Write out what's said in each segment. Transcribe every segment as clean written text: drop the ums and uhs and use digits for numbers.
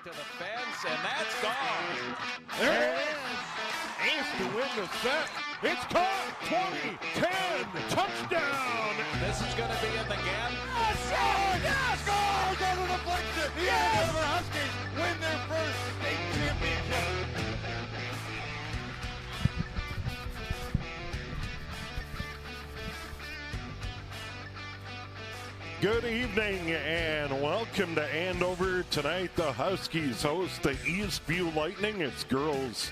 to the fence, and that's gone. There it is. Ace to win the set. It's caught. 20-10 touchdown. This is going to be in the gap. Scores on the deflection. The Andover Huskies win their first state championship. Good evening and welcome to Andover. Tonight the Huskies host the Eastview Lightning. It's girls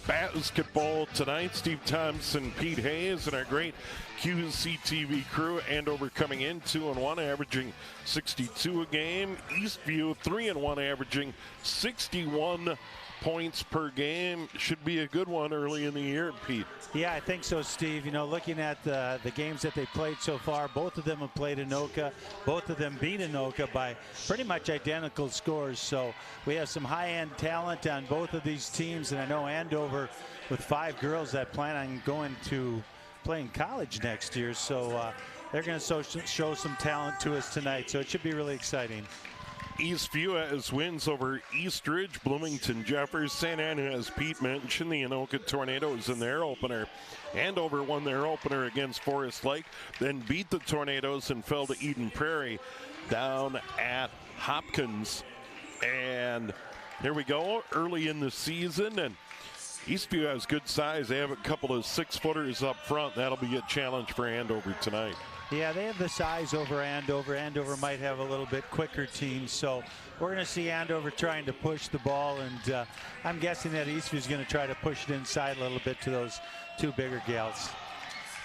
basketball tonight. Steve Thompson, Pete Hayes, and our great QCTV crew. Andover coming in 2-1, averaging 62 a game. Eastview 3-1, averaging 61 points per game. Should be a good one early in the year, Pete. Yeah, I think so, Steve. You know, looking at the games that they played so far, both of them have played Anoka. Both of them beat Anoka by pretty much identical scores. So we have some high-end talent on both of these teams. And I know Andover with 5 girls that plan on going to playing college next year. So they're going to show some talent to us tonight. So it should be really exciting. Eastview has wins over Eastridge, Bloomington, Jeffers, St. Anne, as Pete mentioned, the Anoka Tornadoes in their opener. Andover won their opener against Forest Lake, then beat the Tornadoes and fell to Eden Prairie down at Hopkins. And here we go, early in the season, and Eastview has good size. They have a couple of 6-footers up front. That'll be a challenge for Andover tonight. Yeah, they have the size over Andover. Andover might have a little bit quicker team, so we're going to see Andover trying to push the ball, and I'm guessing that Eastview is going to try to push it inside a little bit to those 2 bigger gals.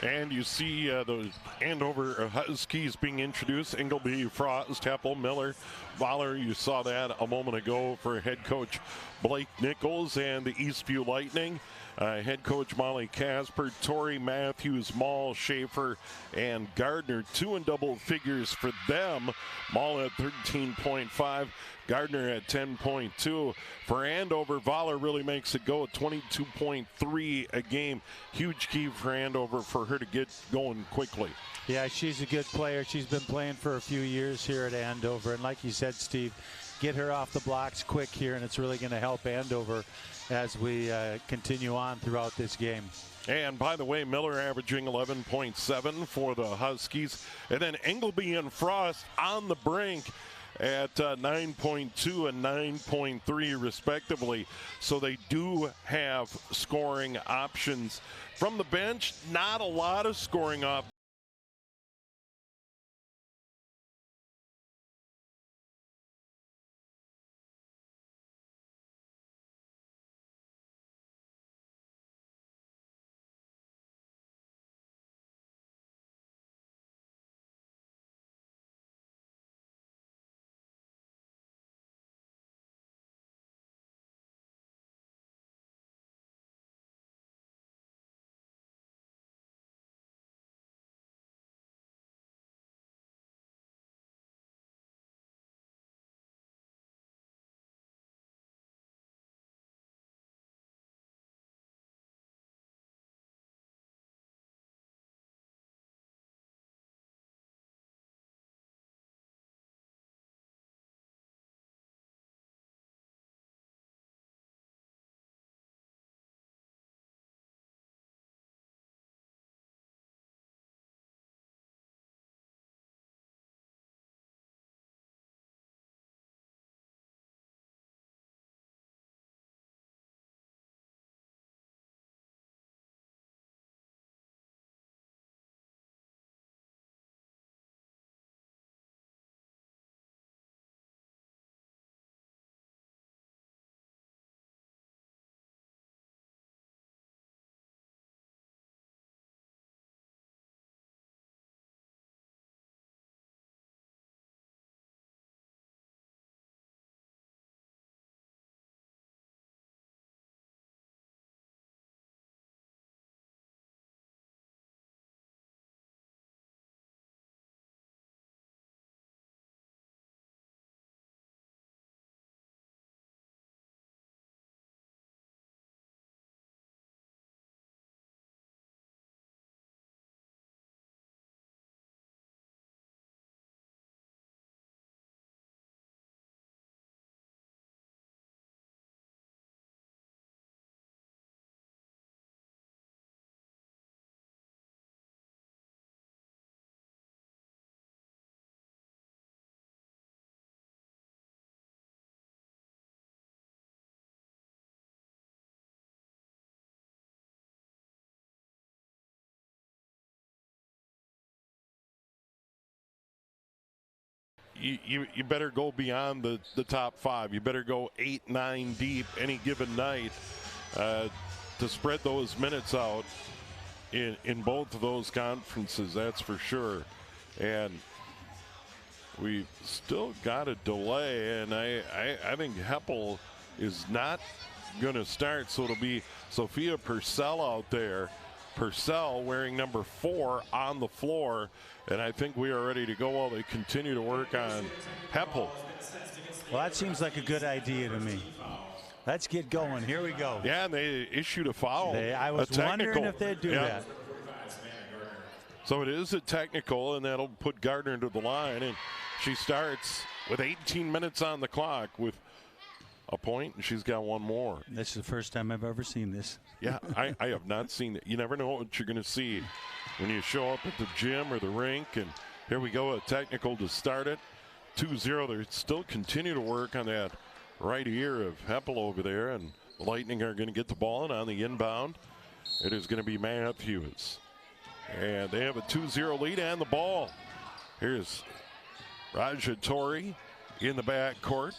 And you see the Andover Huskies being introduced. Ingleby, Frost, Heppel, Miller, Voller. You saw that a moment ago for head coach Blake Nichols, and the Eastview Lightning. Head coach Molly Casper, Tori Matthews, Maul, Schaefer, and Gardner. 2 in double figures for them. Maul at 13.5. Gardner at 10.2. For Andover, Voller really makes it go at 22.3 a game. Huge key for Andover for her to get going quickly. Yeah, she's a good player. She's been playing for a few years here at Andover. And like you said, Steve, get her off the blocks quick here, and it's really going to help Andover as we continue on throughout this game. And by the way, Miller averaging 11.7 for the Huskies. And then Ingleby and Frost on the brink at 9.2 and 9.3 respectively. So they do have scoring options from the bench. Not a lot of scoring options. you better go beyond the top 5. You better go 8, 9 deep any given night to spread those minutes out in both of those conferences, that's for sure. And we've still got a delay, and I think Heppel is not going to start, so it'll be Sophia Purcell out there. Purcell wearing number 4 on the floor, and I think we are ready to go while they continue to work on Heppel. Well, that seems like a good idea to me. Let's get going. Here we go. Yeah, and they issued a foul. I was wondering if they'd do that. So it is a technical, and that'll put Gardner to the line, and she starts with 18 minutes on the clock with a point, and she's got one more. This is the first time I've ever seen this. Yeah, I have not seen it. You never know what you're going to see when you show up at the gym or the rink. And here we go, a technical to start it. 2-0. They still continue to work on that right ear of Heppel over there, and the Lightning are going to get the ball, and on the inbound, it is going to be Matthews. And they have a 2-0 lead and the ball. Here's Raja Tori in the backcourt.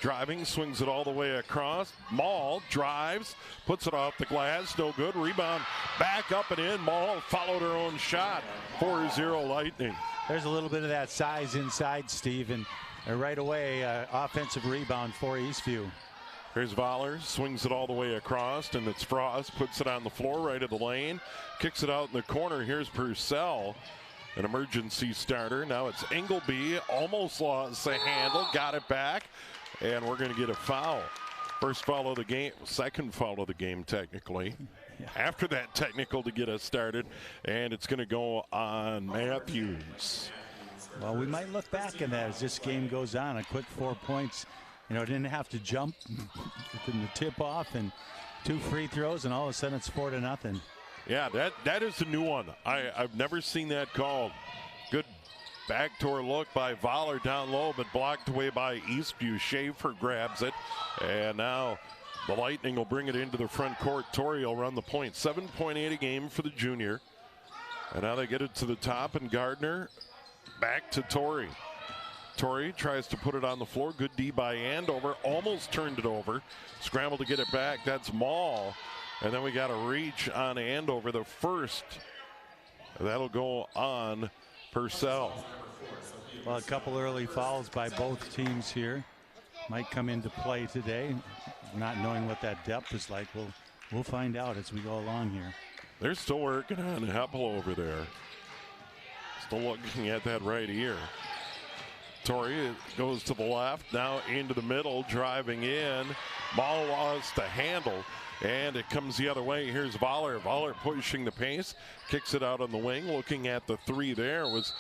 Driving, swings it all the way across. Mall drives, puts it off the glass, no good. Rebound back up and in. Mall followed her own shot. 4-0 Lightning. There's a little bit of that size inside, Steve, and right away, offensive rebound for Eastview. Here's Voller, swings it all the way across, and it's Frost, puts it on the floor right of the lane, kicks it out in the corner. Here's Purcell, an emergency starter. Now it's Ingleby, almost lost the handle, got it back, and we're going to get a foul. First foul of the game, second foul of the game technically. Yeah. After that technical to get us started, and it's going to go on Matthews. Well, we might look back at that as this game goes on. A quick 4 points. You know, didn't have to jump in the tip off and 2 free throws, and all of a sudden it's 4-0. Yeah, that is a new one. I've never seen that called. Good backdoor look by Voller down low, but blocked away by Eastview. Schaefer grabs it, and now the Lightning will bring it into the front court. Torrey will run the point. 7.8 a game for the junior. And now they get it to the top, and Gardner back to Torrey. Torrey tries to put it on the floor. Good D by Andover. Almost turned it over. Scrambled to get it back. That's Mall. And then we got a reach on Andover. The first. That'll go on Purcell. Well, a couple early fouls by both teams here. Might come into play today. Not knowing what that depth is like. We'll find out as we go along here. They're still working on Heppel over there. Still looking at that right ear. Torrey goes to the left, now into the middle, driving in. Ball lost the handle, and it comes the other way. Here's Voller. Voller pushing the pace, kicks it out on the wing. Looking at the 3 there was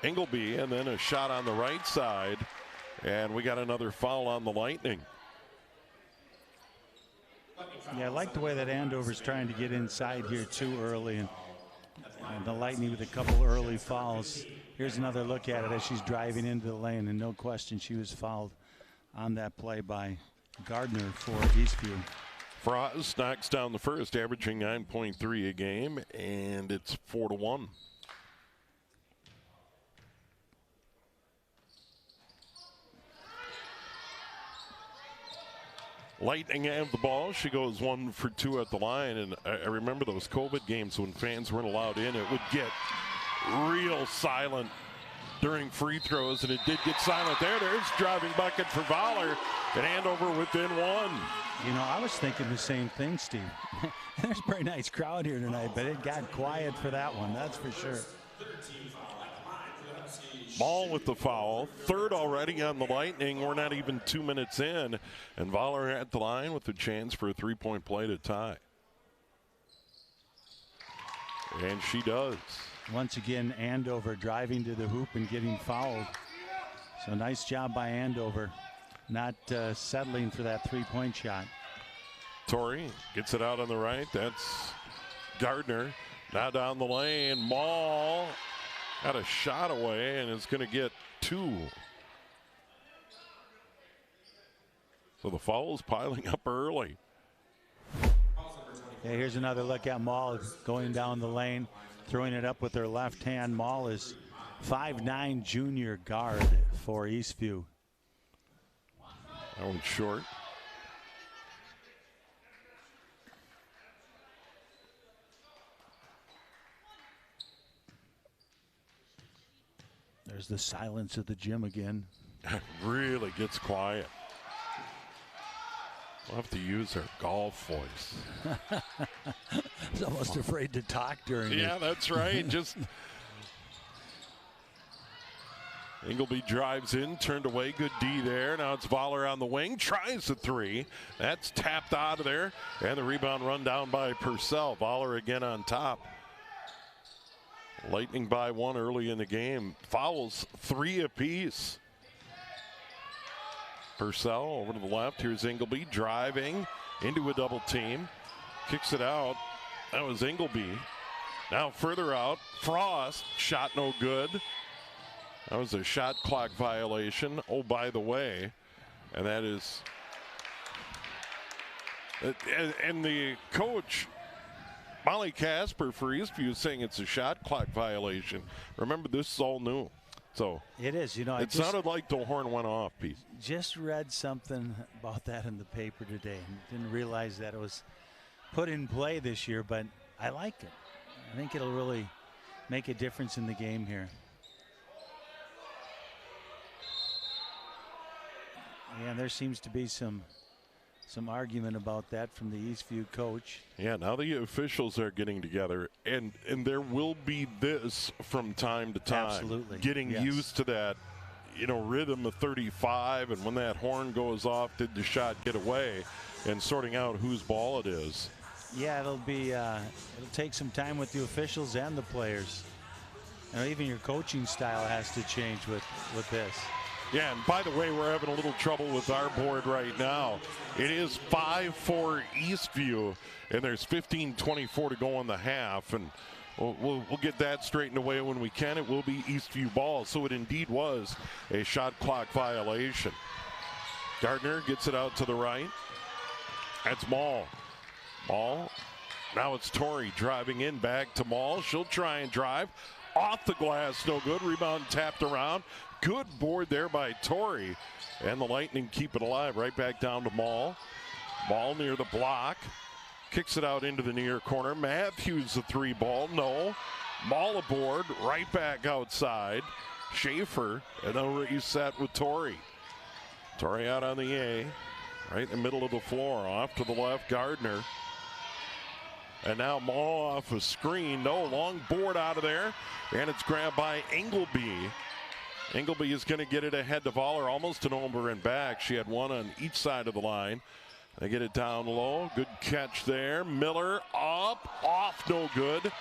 Ingleby, and then a shot on the right side. And we got another foul on the Lightning. Yeah, I like the way that Andover's trying to get inside here too early, and the Lightning with a couple early fouls. Here's another look at it as she's driving into the lane, and no question she was fouled on that play by Gardner for Eastview. Frost knocks down the first, averaging 9.3 a game, and it's 4-1. Lightning have the ball. She goes 1 for 2 at the line, and I remember those COVID games when fans weren't allowed in. It would get real silent during free throws, and it did get silent there. There's driving bucket for Voller, and Andover within 1. You know, I was thinking the same thing, Steve. There's a very nice crowd here tonight, but it got quiet for that one, that's for sure. Ball with the foul. Third already on the Lightning. We're not even 2 minutes in, and Voller at the line with a chance for a 3-point play to tie. And she does. Once again, Andover driving to the hoop and getting fouled. So nice job by Andover, not settling for that 3-point shot. Torrey gets it out on the right. That's Gardner. Now down the lane. Mall got a shot away and is going to get 2. So the foul's piling up early. Yeah, here's another look at Mall going down the lane, throwing it up with her left hand. Mall is 5'9" junior guard for Eastview. That one's short. There's the silence of the gym again. Really gets quiet. We'll have to use our golf voice. He's almost afraid to talk during Yeah, it. that's right. Just Ingleby drives in, turned away. Good D there. Now it's Voller on the wing. Tries the three. That's tapped out of there. And the rebound run down by Purcell. Voller again on top. Lightning by one early in the game. Fouls 3 apiece. Purcell over to the left. Here's Ingleby driving into a double team. Kicks it out. That was Ingleby. Now further out. Frost. Shot no good. That was a shot clock violation. Oh, by the way, and that is. And the coach, Molly Casper for Eastview, is saying it's a shot clock violation. Remember, this is all new. So it is, you know. It sounded like the horn went off, Pete. Just read something about that in the paper today. Didn't realize that it was put in play this year, but I like it. I think it'll really make a difference in the game here. Yeah, there seems to be some argument about that from the Eastview coach. Yeah, now the officials are getting together, and there will be this from time to time. Absolutely. Getting used to that, you know, rhythm of 35, and when that horn goes off, did the shot get away, and sorting out whose ball it is. Yeah, it'll take some time with the officials and the players. You know, even your coaching style has to change with this. Yeah, and by the way, we're having a little trouble with our board right now. It is 5-4 Eastview, and there's 15:24 to go on the half, and we'll get that straightened away when we can. It will be Eastview ball, so it indeed was a shot clock violation. Gardner gets it out to the right. That's Maul. Maul. Now it's Torrey driving in, back to Maul. She'll try and drive. Off the glass, no good. Rebound tapped around. Good board there by Torrey. And the Lightning keep it alive. Right back down to Maul. Maul near the block. Kicks it out into the near corner. Matthews the three ball. No. Maul aboard. Right back outside. Schaefer. And then reset with Torrey. Torrey out on the A. Right in the middle of the floor. Off to the left. Gardner. And now Maul off a screen. No, long board out of there. And it's grabbed by Ingleby. Ingleby is going to get it ahead to Voller, almost an over and back. She had one on each side of the line. They get it down low. Good catch there. Miller up, off, no good.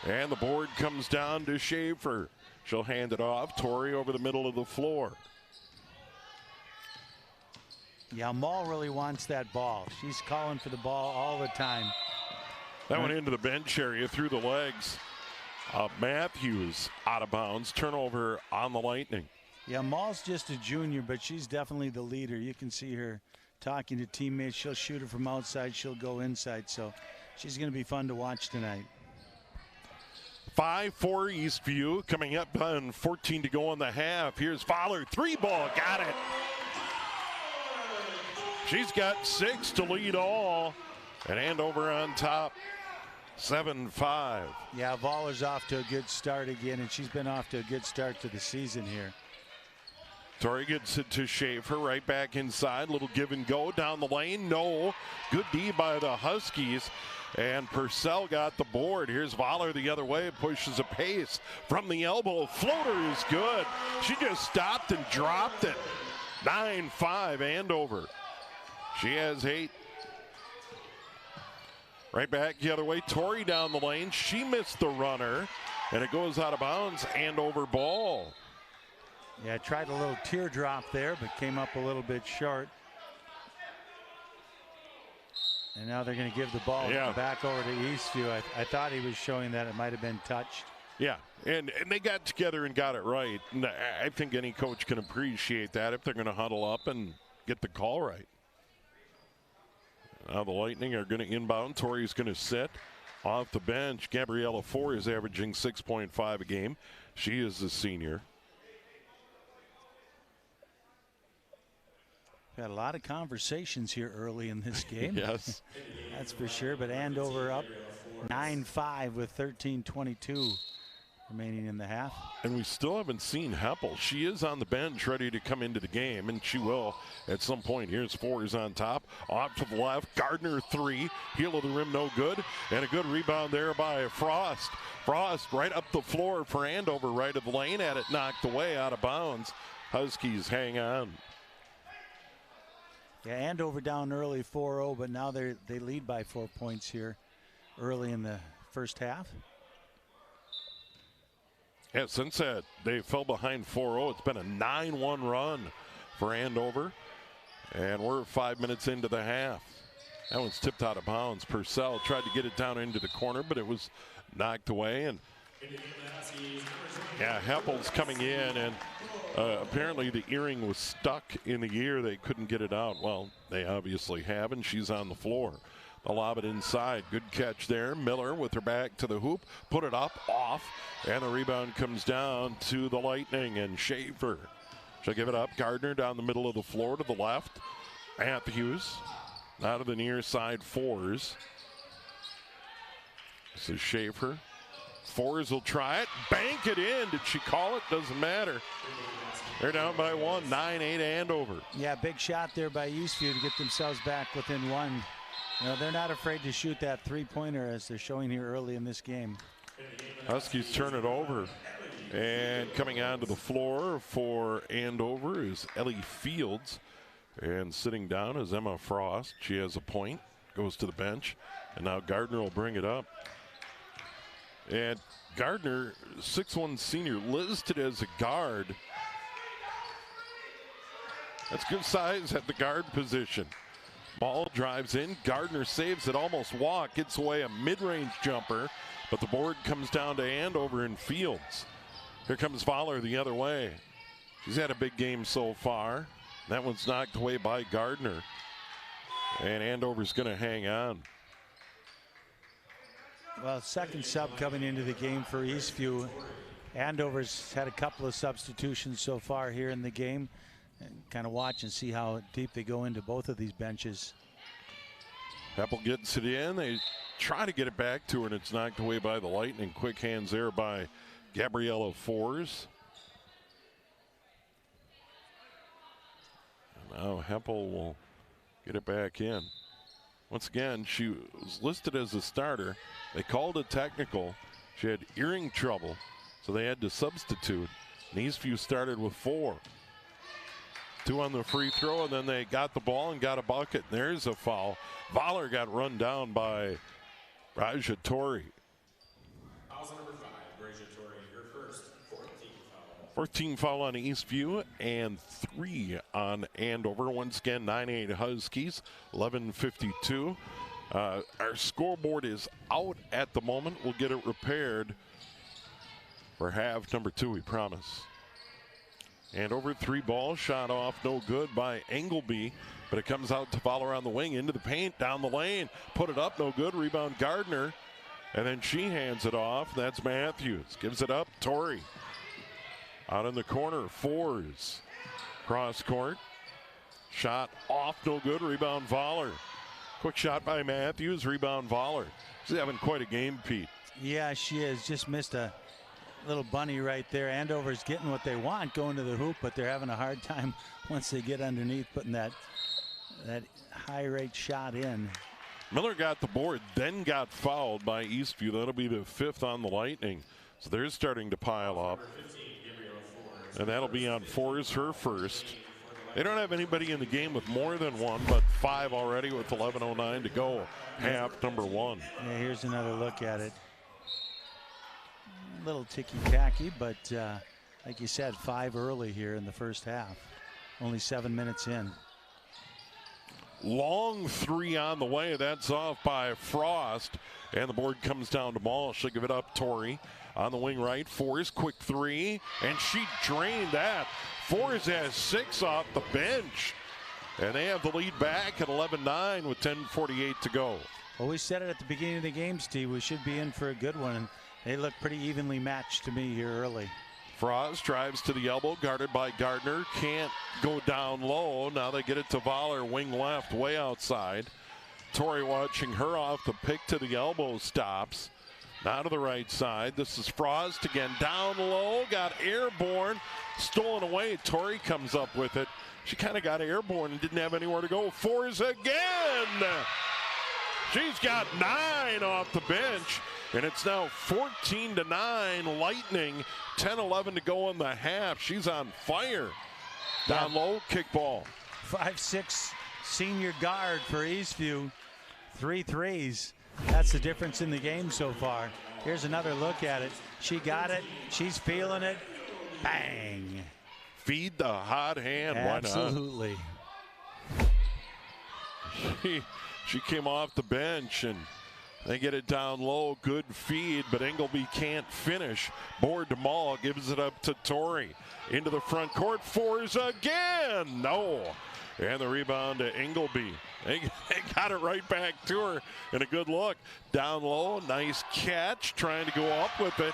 And the board comes down to Schaefer. She'll hand it off. Torrey over the middle of the floor. Yeah, Maul really wants that ball. She's calling for the ball all the time. That went into the bench area through the legs. Matthews out of bounds. Turnover on the Lightning. Yeah, Maul's just a junior, but she's definitely the leader. You can see her talking to teammates. She'll shoot it from outside. She'll go inside. So she's going to be fun to watch tonight. 5-4 Eastview coming up on 14 to go in the half. Here's Fowler. Three ball. Got it. She's got 6 to lead all. And Andover on top. 7-5. Yeah, Voller's off to a good start again, and she's been off to a good start to the season here. Torrey gets it to Schaefer, right back inside. Little give and go down the lane. No. Good D by the Huskies. And Purcell got the board. Here's Voller the other way. Pushes a pace from the elbow. Floater is good. She just stopped and dropped it. 9-5 Andover. She has 8. Right back the other way. Torrey down the lane. She missed the runner. And it goes out of bounds. Andover ball. Yeah, tried a little teardrop there, but came up a little bit short. And now they're going to give the ball back over to Eastview. I thought he was showing that it might have been touched. Yeah, and they got together and got it right. And I think any coach can appreciate that if they're going to huddle up and get the call right. Now the Lightning are going to inbound. Torrey's going to sit off the bench. Gabriella Ford is averaging 6.5 a game. She is a senior. Had a lot of conversations here early in this game. Yes. That's for sure. But Andover up 9-5 with 13:22 remaining in the half. And we still haven't seen Heppel. She is on the bench ready to come into the game, and she will at some point. Here's Forrest on top. Off to the left. Gardner three. Heel of the rim, no good. And a good rebound there by Frost. Frost right up the floor for Andover, right of the lane. Had it knocked away out of bounds. Huskies hang on. Yeah, Andover down early 4-0, but now they lead by 4 points here early in the first half. Yeah, since they fell behind 4-0, it's been a 9-1 run for Andover. And we're 5 minutes into the half. That one's tipped out of bounds. Purcell tried to get it down into the corner, but it was knocked away. And yeah, Heppel's coming in, and apparently the earring was stuck in the ear. They couldn't get it out. Well, they obviously have, and she's on the floor. They'll lob it inside. Good catch there. Miller with her back to the hoop. Put it up, off, and the rebound comes down to the Lightning, and Schaefer. She'll give it up. Gardner down the middle of the floor to the left. Matthews out of the near side. Fours. This is Schaefer. Fours will try it. Bank it in. Did she call it? Doesn't matter. They're down by one. 9-8 Andover. Yeah, big shot there by Eastview to get themselves back within one. You know, they're not afraid to shoot that three-pointer as they're showing here early in this game. Huskies turn it over. And coming onto the floor for Andover is Ellie Fields. And sitting down is Emma Frost. She has a point. Goes to the bench. And now Gardner will bring it up. And Gardner, 6'1" senior, listed as a guard. That's good size at the guard position. Ball drives in. Gardner saves it, almost walk. Gets away a mid-range jumper. But the board comes down to Andover and Fields. Here comes Voller the other way. He's had a big game so far. That one's knocked away by Gardner. And Andover's going to hang on. Well, second sub coming into the game for Eastview. Andover's had a couple of substitutions so far here in the game. And kind of watch and see how deep they go into both of these benches. Heppel gets it in. They try to get it back to her, and it's knocked away by the Lightning. Quick hands there by Gabriella Fours. And now Heppel will get it back in. Once again, she was listed as a starter. They called it technical. She had earring trouble, so they had to substitute. And Eastview started with 4. 2 on the free throw, and then they got the ball and got a bucket. And there's a foul. Voller got run down by Raja Tori. Fouls number 5, Raja Tori, your first 14 foul. 14 foul on Eastview and 3 on Andover. Once again, 9-8 Huskies, 11:52. Our scoreboard is out at the moment. We'll get it repaired for half number 2, we promise. Andover 3 ball shot off, no good by Engelby, but it comes out to Voller on the wing into the paint, down the lane, put it up, no good. Rebound Gardner, and then she hands it off. That's Matthews. Gives it up, Torrey. Out in the corner, Fours. Cross court. Shot off, no good. Rebound Voller. Quick shot by Matthews, rebound Voller. She's having quite a game, Pete. Yeah, she has. Just missed a little bunny right there. Andover's getting what they want going to the hoop, but they're having a hard time once they get underneath putting that high rate shot in. Miller got the board, then got fouled by Eastview. That'll be the 5th on the Lightning. So they're starting to pile up. And that'll be on Fours, her first. They don't have anybody in the game with more than 1, but 5 already with 11:09 to go. Half number 1. Yeah, here's another look at it. A little ticky-tacky, but like you said, 5 early here in the first half. Only 7 minutes in. Long 3 on the way. That's off by Frost. And the board comes down to Ball. She'll give it up, Torrey. On the wing right, Fours, quick 3. And she drained that. Fours has 6 off the bench. And they have the lead back at 11-9 with 10:48 to go. Well, we said it at the beginning of the game, Steve. We should be in for a good one. And they look pretty evenly matched to me here early. Frost drives to the elbow, guarded by Gardner. Can't go down low. Now they get it to Voller, wing left, way outside. Tori watching her off the pick to the elbow, stops. Now to the right side. This is Frost again, down low, got airborne, stolen away. Tori comes up with it. She kind of got airborne and didn't have anywhere to go. Fours again. She's got 9 off the bench, and it's now 14-9 Lightning. 10-11 to go in the half. She's on fire. Down low, kickball. 5'6" senior guard for Eastview. 3 threes. That's the difference in the game so far. Here's another look at it. She got it. She's feeling it. Bang. Feed the hot hand. Absolutely. Why not? She came off the bench, and they get it down low. Good feed, but Ingleby can't finish. Board to Mall, gives it up to Tori. Into the front court. Fours again. No. And the rebound to Ingleby. They got it right back to her. And a good look. Down low. Nice catch. Trying to go up with it.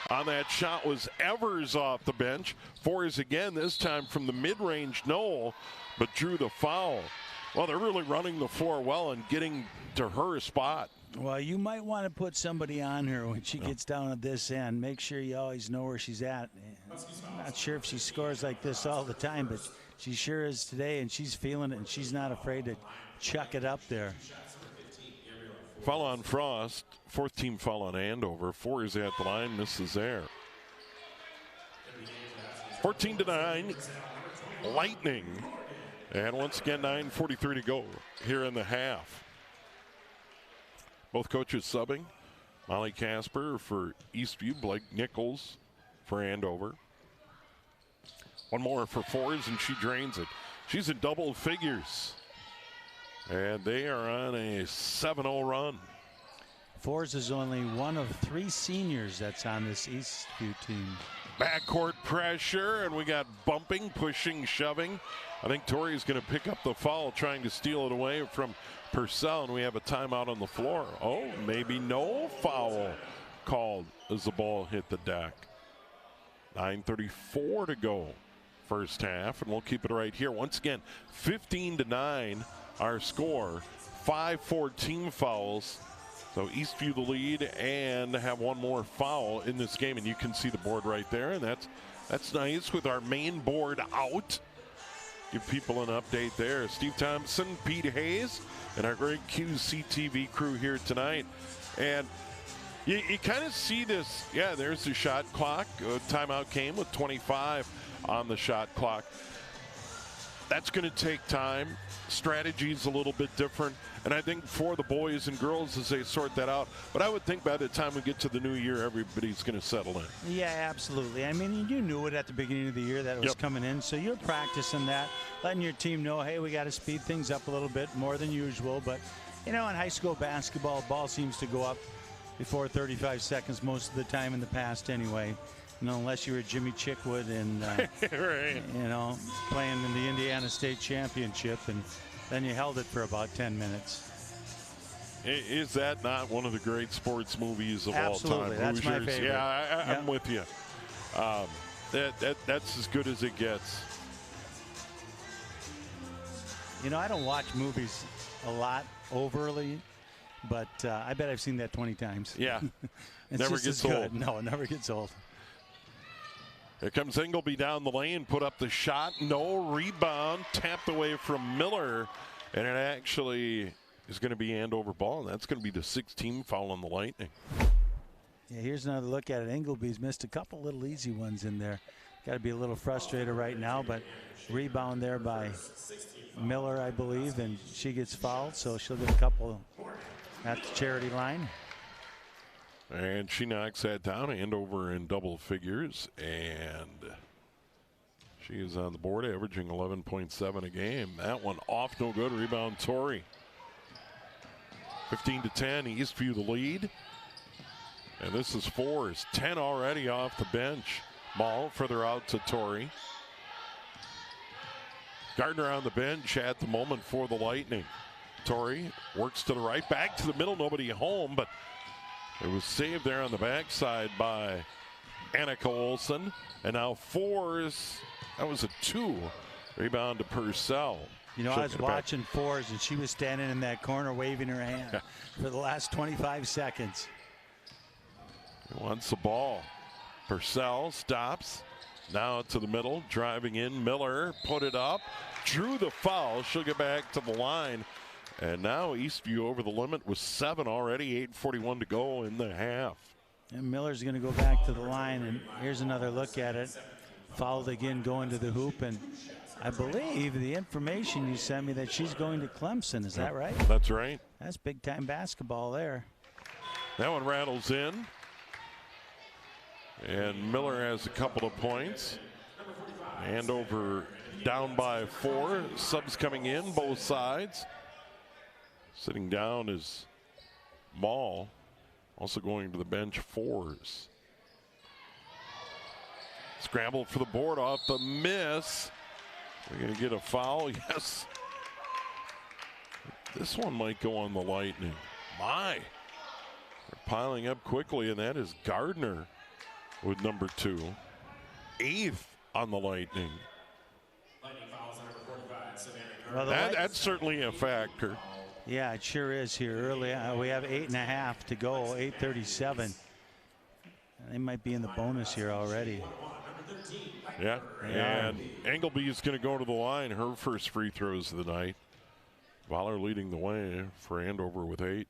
On that shot was Evers off the bench. Fours again, this time from the mid-range. No, but drew the foul. Well, they're really running the floor well and getting to her spot. Well, you might want to put somebody on her when she gets down at this end. Make sure you always know where she's at. I'm not sure if she scores like this all the time, but she sure is today, and she's feeling it, and she's not afraid to chuck it up there. Foul on Frost. 4th team foul on Andover. 4 is at the line, misses there. 14-9, Lightning. And once again, 9:43 to go here in the half. Both coaches subbing. Molly Casper for Eastview, Blake Nichols for Andover. One more for Fours, and she drains it. She's in double figures. And they are on a 7-0 run. Fours is only one of 3 seniors that's on this Eastview team. Backcourt pressure, and we got bumping, pushing, shoving. I think Tori's going to pick up the foul, trying to steal it away from Purcell, and we have a timeout on the floor. Oh, maybe no foul called as the ball hit the deck. 9:34 to go first half, and we'll keep it right here. Once again, 15-9 our score. 5 team fouls. So Eastview the lead and have one more foul in this game, and you can see the board right there, and that's nice with our main board out. Give people an update there. Steve Thompson, Pete Hayes, and our great QCTV crew here tonight. And you kind of see this. Yeah, there's the shot clock. Timeout came with 25 on the shot clock. That's going to take time. Strategy's a little bit different, and I think for the boys and girls as they sort that out. But I would think by the time we get to the new year, everybody's going to settle in. Yeah, absolutely. I mean, you knew it at the beginning of the year that it was coming in, so you're practicing that, letting your team know, hey, we got to speed things up a little bit more than usual. But, you know, in high school basketball, ball seems to go up before 35 seconds most of the time in the past anyway. You know, unless you were Jimmy Chickwood and, right. you know, playing in the Indiana State Championship, and then you held it for about 10 minutes. Is that not one of the great sports movies of Absolutely, all time? that's Hoosiers. my favorite. Yeah, I'm with you. That's as good as it gets. You know, I don't watch movies a lot overly, but I bet I've seen that 20 times. Yeah, it's never just gets as old. good. No, it never gets old. Here comes Ingleby down the lane, put up the shot, no rebound, tapped away from Miller, and it actually is going to be Andover ball, and that's going to be the 16th foul on the Lightning. Yeah, here's another look at it. Ingleby's missed a couple little easy ones in there. Got to be a little frustrated right now, but rebound there by Miller, I believe, and she gets fouled, so she'll get a couple at the charity line. And she knocks that down. Andover in double figures, and she is on the board, averaging 11.7 a game. That one off, no good. Rebound, Tori. 15-10, Eastview the lead. And this is Fours. 10 already off the bench. Ball further out to Tori. Gardner on the bench at the moment for the Lightning. Tori works to the right, back to the middle, nobody home, but it was saved there on the backside by Annika Olsen. And now fours. That was a 2. Rebound to Purcell. You know, I was watching fours, and she was standing in that corner waving her hand for the last 25 seconds. He wants the ball. Purcell stops. Now to the middle, driving in. Miller put it up, drew the foul. She'll get back to the line. And now Eastview over the limit with 7 already, 8:41 to go in the half. And Miller's going to go back to the line, and here's another look at it. Fouled again going to the hoop, and I believe the information you sent me that she's going to Clemson. Is that right? That's right. That's big time basketball there. That one rattles in. And Miller has a couple of points. Andover down by 4. Subs coming in both sides. Sitting down is Ball. Also going to the bench, fours. Scrambled for the board off the miss. We're going to get a foul. Yes. This one might go on the Lightning. My. They're piling up quickly, and that is Gardner with number 2. 8th on the Lightning. Well, that's certainly a factor. Yeah, it sure is here early. We have 8.5 to go, 8:37. They might be in the bonus here already. Yeah, and Engelby is going to go to the line. Her first free throws of the night. Voller leading the way for Andover with 8.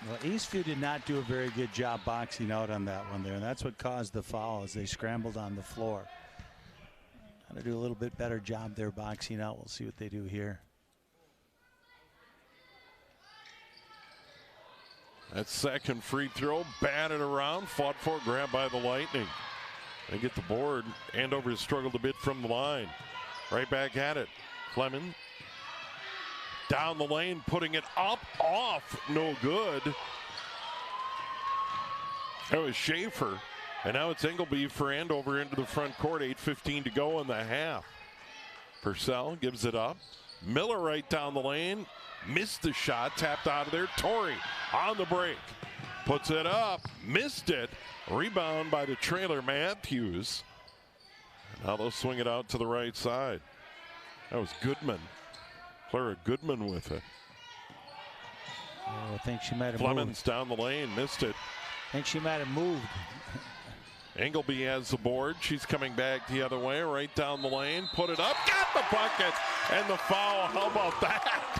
Well, Eastview did not do a very good job boxing out on that one there, and that's what caused the foul as they scrambled on the floor. Got to do a little bit better job there boxing out. We'll see what they do here. That second free throw, batted around, fought for, grabbed by the Lightning. They get the board. Andover has struggled a bit from the line. Right back at it. Fleming down the lane, putting it up, off, no good. That was Schaefer. And now it's Engelby for Andover into the front court. 8:15 to go in the half. Purcell gives it up. Miller right down the lane. Missed the shot, tapped out of there. Torrey on the break. Puts it up, missed it. Rebound by the trailer, Matthews. Now they'll swing it out to the right side. That was Goodman. Clara Goodman with it. Oh, I think she might have Fleming's down the lane, missed it. I think she might have moved. Engelby has the board. She's coming back the other way, right down the lane. Put it up, got the bucket, and the foul. How about that?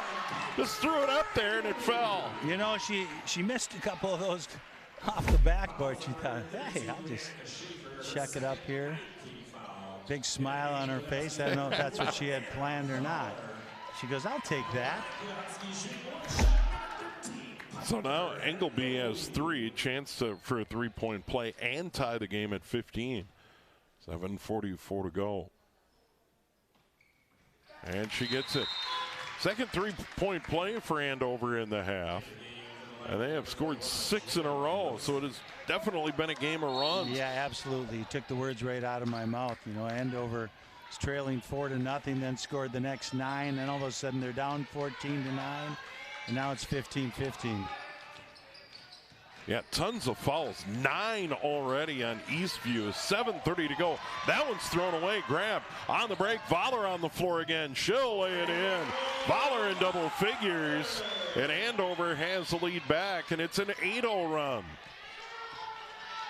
Just threw it up there and it fell. You know, she missed a couple of those off the backboard. She thought, hey, I'll just check it up here. Big smile on her face. I don't know if that's what she had planned or not. She goes, I'll take that. So now Engelby has 3, chance for a 3-point play and tie the game at 15. 7:44 to go. And she gets it. Second 3-point play for Andover in the half. And they have scored 6 in a row, so it has definitely been a game of runs. Yeah, absolutely. You took the words right out of my mouth. You know, Andover is trailing 4-0, then scored the next 9, and all of a sudden they're down 14-9, and now it's 15-15. Yeah, tons of fouls. 9 already on Eastview. 7:30 to go. That one's thrown away. Grab on the break. Voller on the floor again. She'll lay it in. Voller in double figures. And Andover has the lead back, and it's an 8-0 run.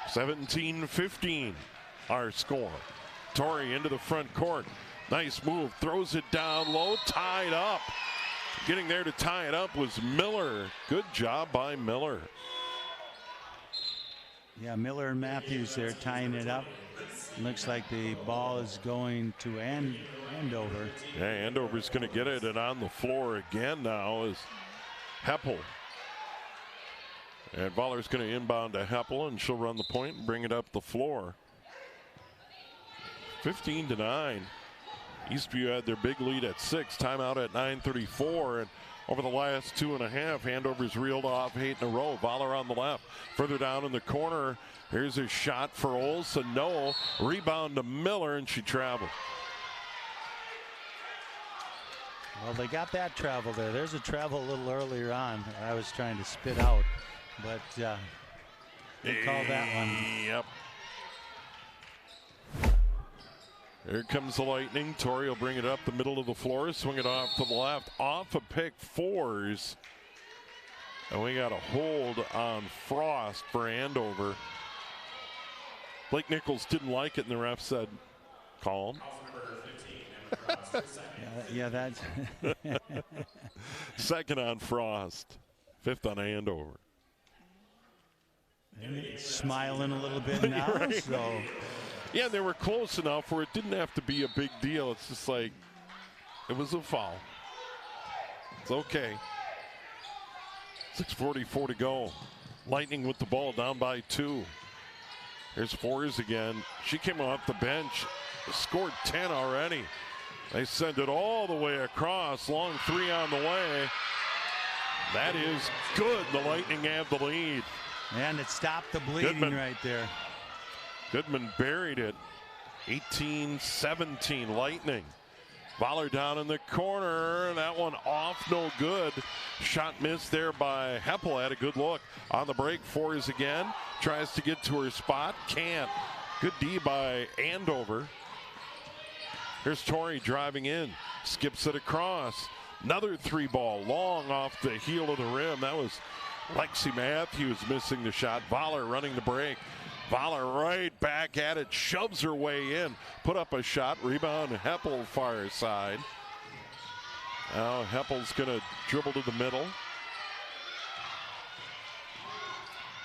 17-15 our score. Torrey into the front court. Nice move. Throws it down low. Tied up. Getting there to tie it up was Miller. Good job by Miller. Yeah, Miller and Matthews there tying it up. Looks like the ball is going to Andover. Yeah, Andover's going to get it, and on the floor again now is Heppel. And Voller's going to inbound to Heppel, and she'll run the point and bring it up the floor. 15-9. Eastview had their big lead at 6. Timeout at 9:34, and over the last 2.5, Andover's reeled off 8 in a row. Voller on the left. Further down in the corner, here's a shot for Olsen. No. Rebound to Miller, and she traveled. Well, they got that travel there. There's a travel a little earlier on that I was trying to spit out. But They call that one. Yep. Here comes the Lightning. Torrey will bring it up the middle of the floor, swing it off to the left, off of pick 4s. And we got a hold on Frost for Andover. Blake Nichols didn't like it, and the ref said, call him. Yeah, that's Second on Frost, 5th on Andover. smiling a little bit now. Right. So Yeah, they were close enough where it didn't have to be a big deal. It's just like, it was a foul. It's okay. 6:44 to go. Lightning with the ball down by 2. Here's Fours again. She came off the bench, scored 10 already. They send it all the way across. Long 3 on the way. That is good. The Lightning have the lead. and it stopped the bleeding Goodman. right there. Goodman buried it. 18-17 Lightning. Voller down in the corner. That one off, no good. Shot missed there by Heppel. Had a good look on the break. Fours again. Tries to get to her spot. Can't. Good D by Andover. Here's Torrey driving in. Skips it across. Another 3-ball. Long off the heel of the rim. That was Lexi Matthews missing the shot. Voller running the break. Voller right back at it, shoves her way in, put up a shot, rebound, Heppel far side. Now Heppel's gonna dribble to the middle.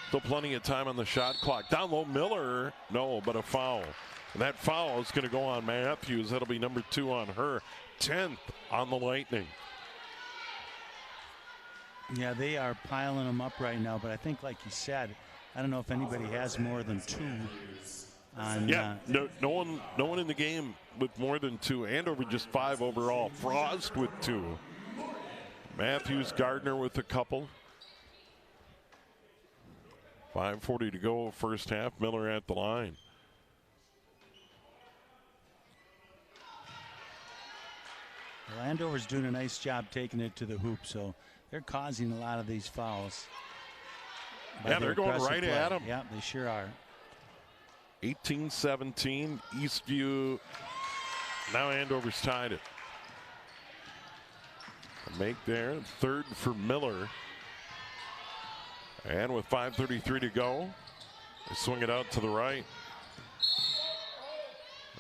Still plenty of time on the shot clock. Down low, Miller, no, but a foul. And that foul is gonna go on Matthews. That'll be number 2 on her, 10th on the Lightning. Yeah, they are piling them up right now, but I think, like you said, I don't know if anybody has more than 2 on. Yeah, no one in the game with more than 2. Andover just 5 overall. Frost with 2. Matthews, Gardner with a couple. 5:40 to go, first half. Miller at the line. Well, Andover's doing a nice job taking it to the hoop, so they're causing a lot of these fouls. Yeah, they're going right at them. Yeah, they sure are. 18-17, Eastview. Now Andover's tied it. A make there, 3rd for Miller. And with 5:33 to go, they swing it out to the right.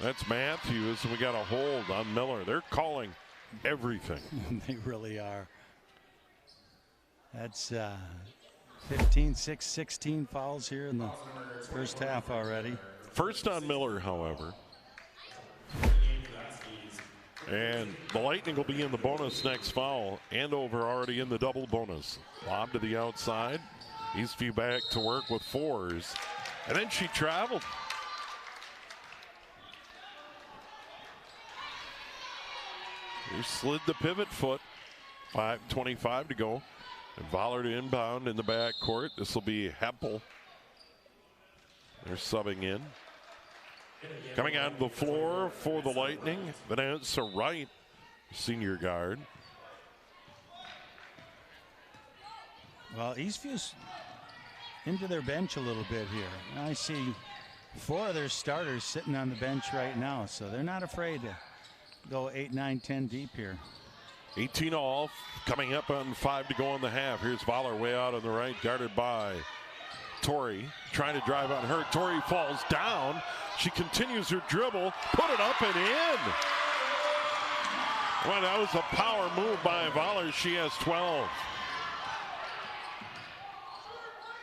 That's Matthews, and we got a hold on Miller. They're calling everything. They really are. That's 16 fouls here in the first half already. First on Miller, however. And the Lightning will be in the bonus next foul. Andover already in the double bonus. Lob to the outside. Eastview back to work with Fours. And then she traveled. He slid the pivot foot. 5:25 to go. And Voller to inbound in the backcourt. This will be Heppel. They're subbing in. Coming onto the floor for the Lightning. Vanessa Wright, senior guard. Well, Eastview's into their bench a little bit here. I see 4 of their starters sitting on the bench right now, so they're not afraid to go 8, 9, 10 deep here. 18 all, coming up on 5 to go in the half. Here's Voller way out on the right, guarded by Torrey. Trying to drive on her. Torrey falls down. She continues her dribble, put it up and in. Well, that was a power move by Voller. She has 12.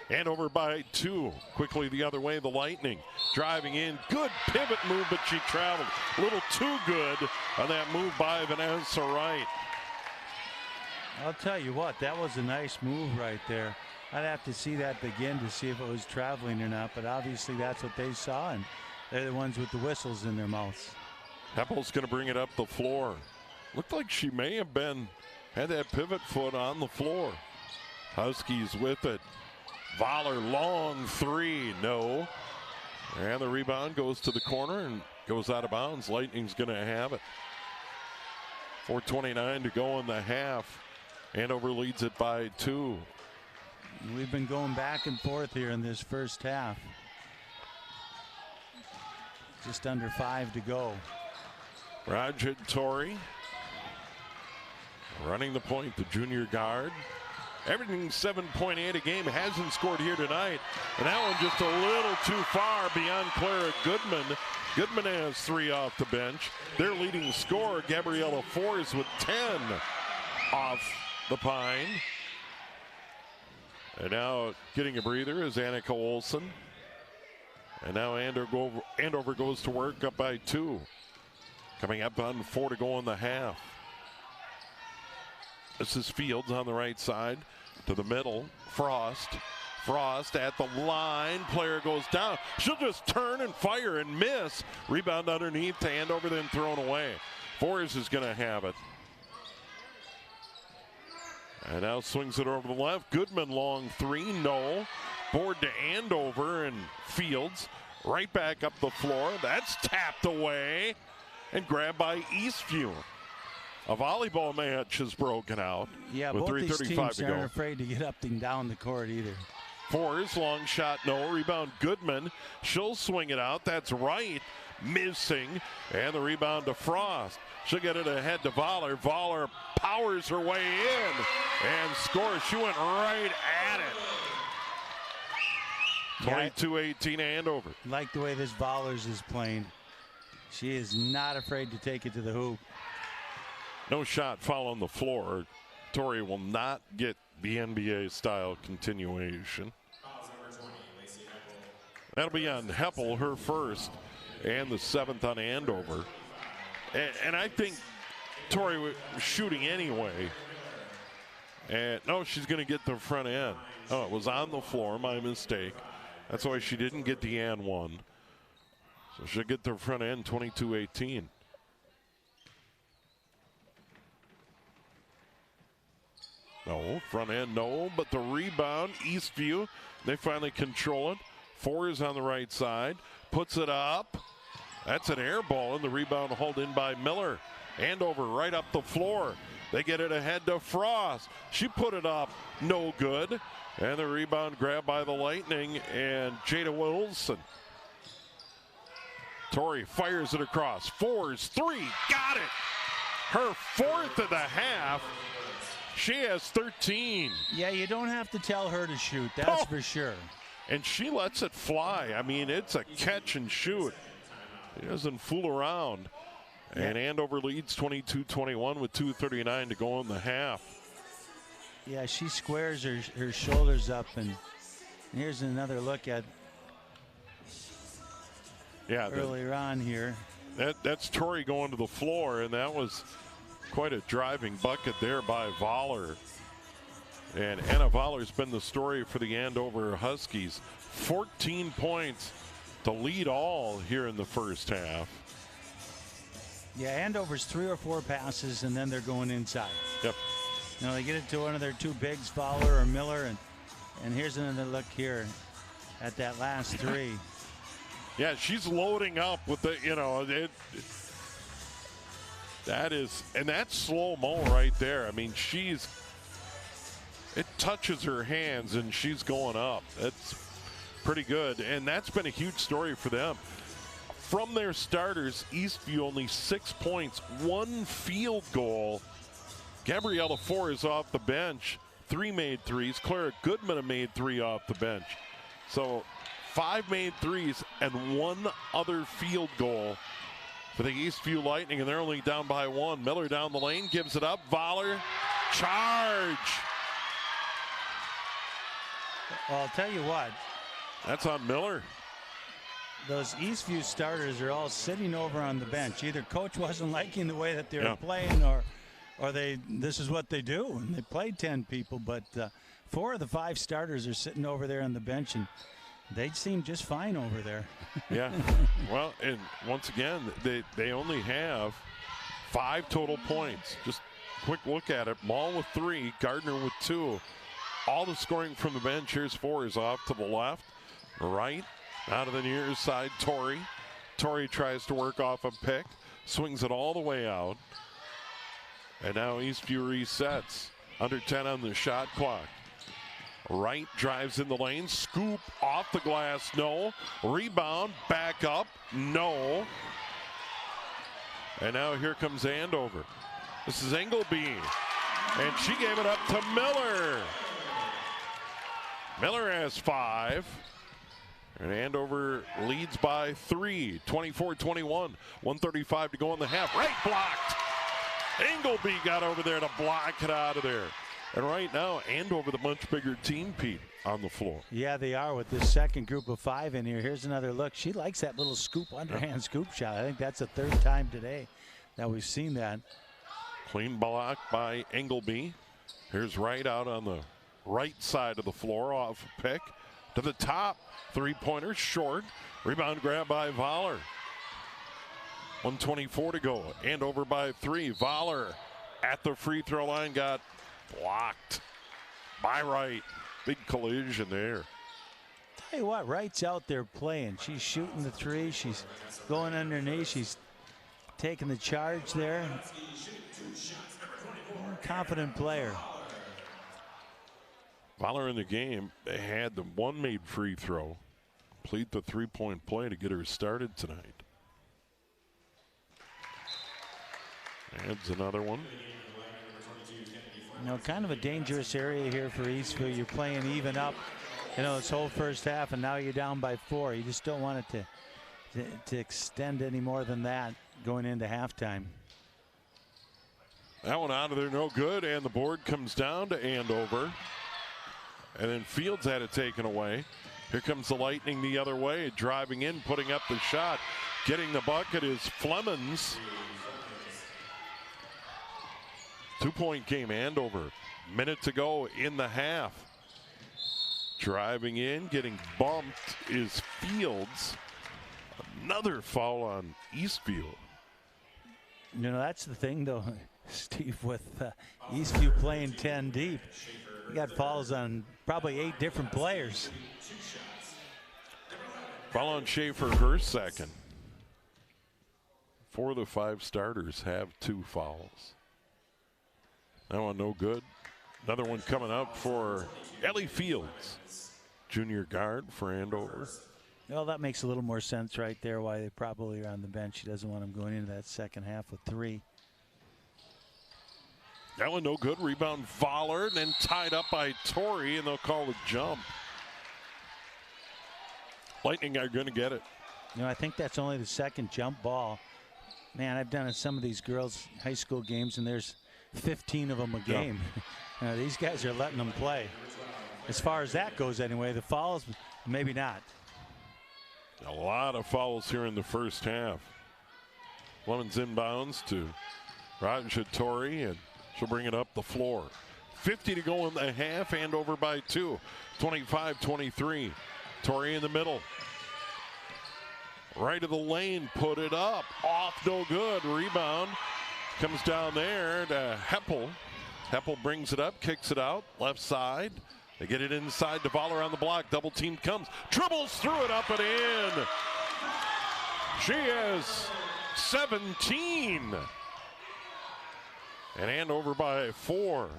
Andover by 2. Quickly the other way, the Lightning driving in. Good pivot move, but she traveled. A little too good on that move by Vanessa Wright. I'll tell you what, that was a nice move right there. I'd have to see that again to see if it was traveling or not, but obviously that's what they saw, and they're the ones with the whistles in their mouths. Heppel's going to bring it up the floor. Looked like she may have had that pivot foot on the floor. Huskies with it. Voller, long 3, no. And the rebound goes to the corner and goes out of bounds. Lightning's going to have it. 4:29 to go in the half. Andover leads it by 2. We've been going back and forth here in this first half. Just under 5 to go. Rajat Torrey running the point, the junior guard. Everything 7.8 a game, hasn't scored here tonight. And that one just a little too far beyond Clara Goodman. Goodman has 3 off the bench. Their leading scorer, Gabriella Forrest, with 10 off the pine. And now getting a breather is Annika Olsen. And now Andover goes to work up by 2. Coming up on 4 to go in the half. This is Fields on the right side to the middle. Frost at the line. Player goes down. She'll just turn and fire and miss. Rebound underneath to Andover, then thrown away. Forrest is going to have it. And now swings it over to the left. Goodman long 3. No. Board to Andover, and Fields right back up the floor. That's tapped away and grabbed by Eastview. A volleyball match has broken out. Yeah, with both these 3:35 teams to go. aren't afraid to get up and down the court either. Forrest, long shot, no. Rebound, Goodman. She'll swing it out. That's right. Missing. And the rebound to Frost. She'll get it ahead to Voller. Voller powers her way in and scores. She went right at it. 22-18 Andover. Like the way this Vollers is playing. She is not afraid to take it to the hoop. No shot foul on the floor. Torrey will not get the NBA style continuation. That'll be on Heppel, her first, and the 7th on Andover. And I think Torrey was shooting anyway. And no, she's going to get the front end. Oh, it was on the floor, my mistake. That's why she didn't get the and one. So she'll get the front end, 22-18. No, front end, no, but the rebound, Eastview, they finally control it. 4 is on the right side, puts it up. That's an air ball, and the rebound hauled in by Miller. Andover right up the floor. They get it ahead to Frost. She put it up, no good. And the rebound grabbed by the Lightning and Jada Wilson. Torrey fires it across. 4's 3, got it. Her 4th of the half. She has 13. Yeah, you don't have to tell her to shoot, that's for sure. And she lets it fly. I mean, it's a catch and shoot. She doesn't fool around. And Andover leads 22-21 with 2:39 to go in the half. Yeah, she squares her shoulders up, and here's another look at earlier on here. That's Torrey going to the floor, and that was quite a driving bucket there by Voller. And Anna Voller's been the story for the Andover Huskies. 14 points to lead all here in the first half. Yeah, Andover's 3 or 4 passes, and then they're going inside. Yep. You know, they get it to one of their 2 bigs, Fowler or Miller, and here's another look here at that last 3. Yeah, she's loading up with the, you know, that's slow-mo right there. I mean, it touches her hands and she's going up. That's pretty good, and that's been a huge story for them. From their starters, Eastview only 6 points, 1 field goal. Gabriella Ford is off the bench, 3 made threes. Clara Goodman made 3 off the bench. So 5 made threes and 1 other field goal for the Eastview Lightning, and they're only down by 1. Miller down the lane, gives it up. Voller, charge. Well, I'll tell you what. That's on Miller. Those Eastview starters are all sitting over on the bench. Either coach wasn't liking the way that they were playing, or this is what they do. And they play 10 people, but 4 of the 5 starters are sitting over there on the bench, and they seem just fine over there. Yeah. Well, and once again, they only have 5 total points. Just quick look at it. Mall with 3, Gardner with 2. All the scoring from the bench. Here's 4 is off to the left, right. Out of the near side, Torrey. Torrey tries to work off a pick, swings it all the way out. And now Eastview resets. Under 10 on the shot clock. Wright drives in the lane. Scoop off the glass. No. Rebound. Back up. No. And now here comes Andover. This is Engelby. And she gave it up to Miller. Miller has 5. And Andover leads by 3. 24-21. 1:35 to go in the half. Right blocked. Engelby got over there to block it out of there. And right now, Andover, the much bigger team, Pete, on the floor. Yeah, they are with this second group of 5 in here. Here's another look. She likes that little scoop, underhand scoop shot. I think that's the 3rd time today that we've seen that. Clean block by Engelby. Here's Wright out on the right side of the floor off a pick. To the top. 3-pointer short. Rebound grab by Voller. 1:24 to go. Andover by 3. Voller at the free throw line got blocked by Wright. Big collision there. Tell you what, Wright's out there playing. She's shooting the 3. She's going underneath. She's taking the charge there. Confident player. Voller in the game, they had the 1 made free throw. Complete the 3-point play to get her started tonight. Adds another one. You know, kind of a dangerous area here for Eastview. You're playing even up, you know, this whole first half, and now you're down by 4. You just don't want it to extend any more than that going into halftime. That one out of there, no good, and the board comes down to Andover. And then Fields had it taken away. Here comes the Lightning the other way, driving in, putting up the shot. Getting the bucket is Flemons. 2-point game, Andover. Minute to go in the half. Driving in, getting bumped is Fields. Another foul on Eastview. You know, that's the thing, though, Steve, with Eastview playing 10 deep. You got fouls on probably 8 different players. Foul on Schaefer, her second. 4 of the 5 starters have 2 fouls. That one no good. Another one coming up for Ellie Fields, junior guard for Andover. Well, that makes a little more sense right there why they probably are on the bench. She doesn't want them going into that second half with 3. That one no good. Rebound Voller, and then tied up by Torrey, and they'll call a jump. Lightning are going to get it. You know, I think that's only the second jump ball. Man, I've done it some of these girls' high school games, and there's 15 of them a game. You know, these guys are letting them play. As far as that goes anyway, the fouls, maybe not. A lot of fouls here in the first half. Lemons inbounds to Raja Torrey, and she'll bring it up the floor. 50 to go in the half, Andover by 2. 25-23. Torrey in the middle. Right of the lane, put it up. Off, no good. Rebound comes down there to Heppel. Heppel brings it up, kicks it out, left side. They get it inside to Voller on the block. Double team comes, dribbles through it, up and in. She has 17. And Andover by 4.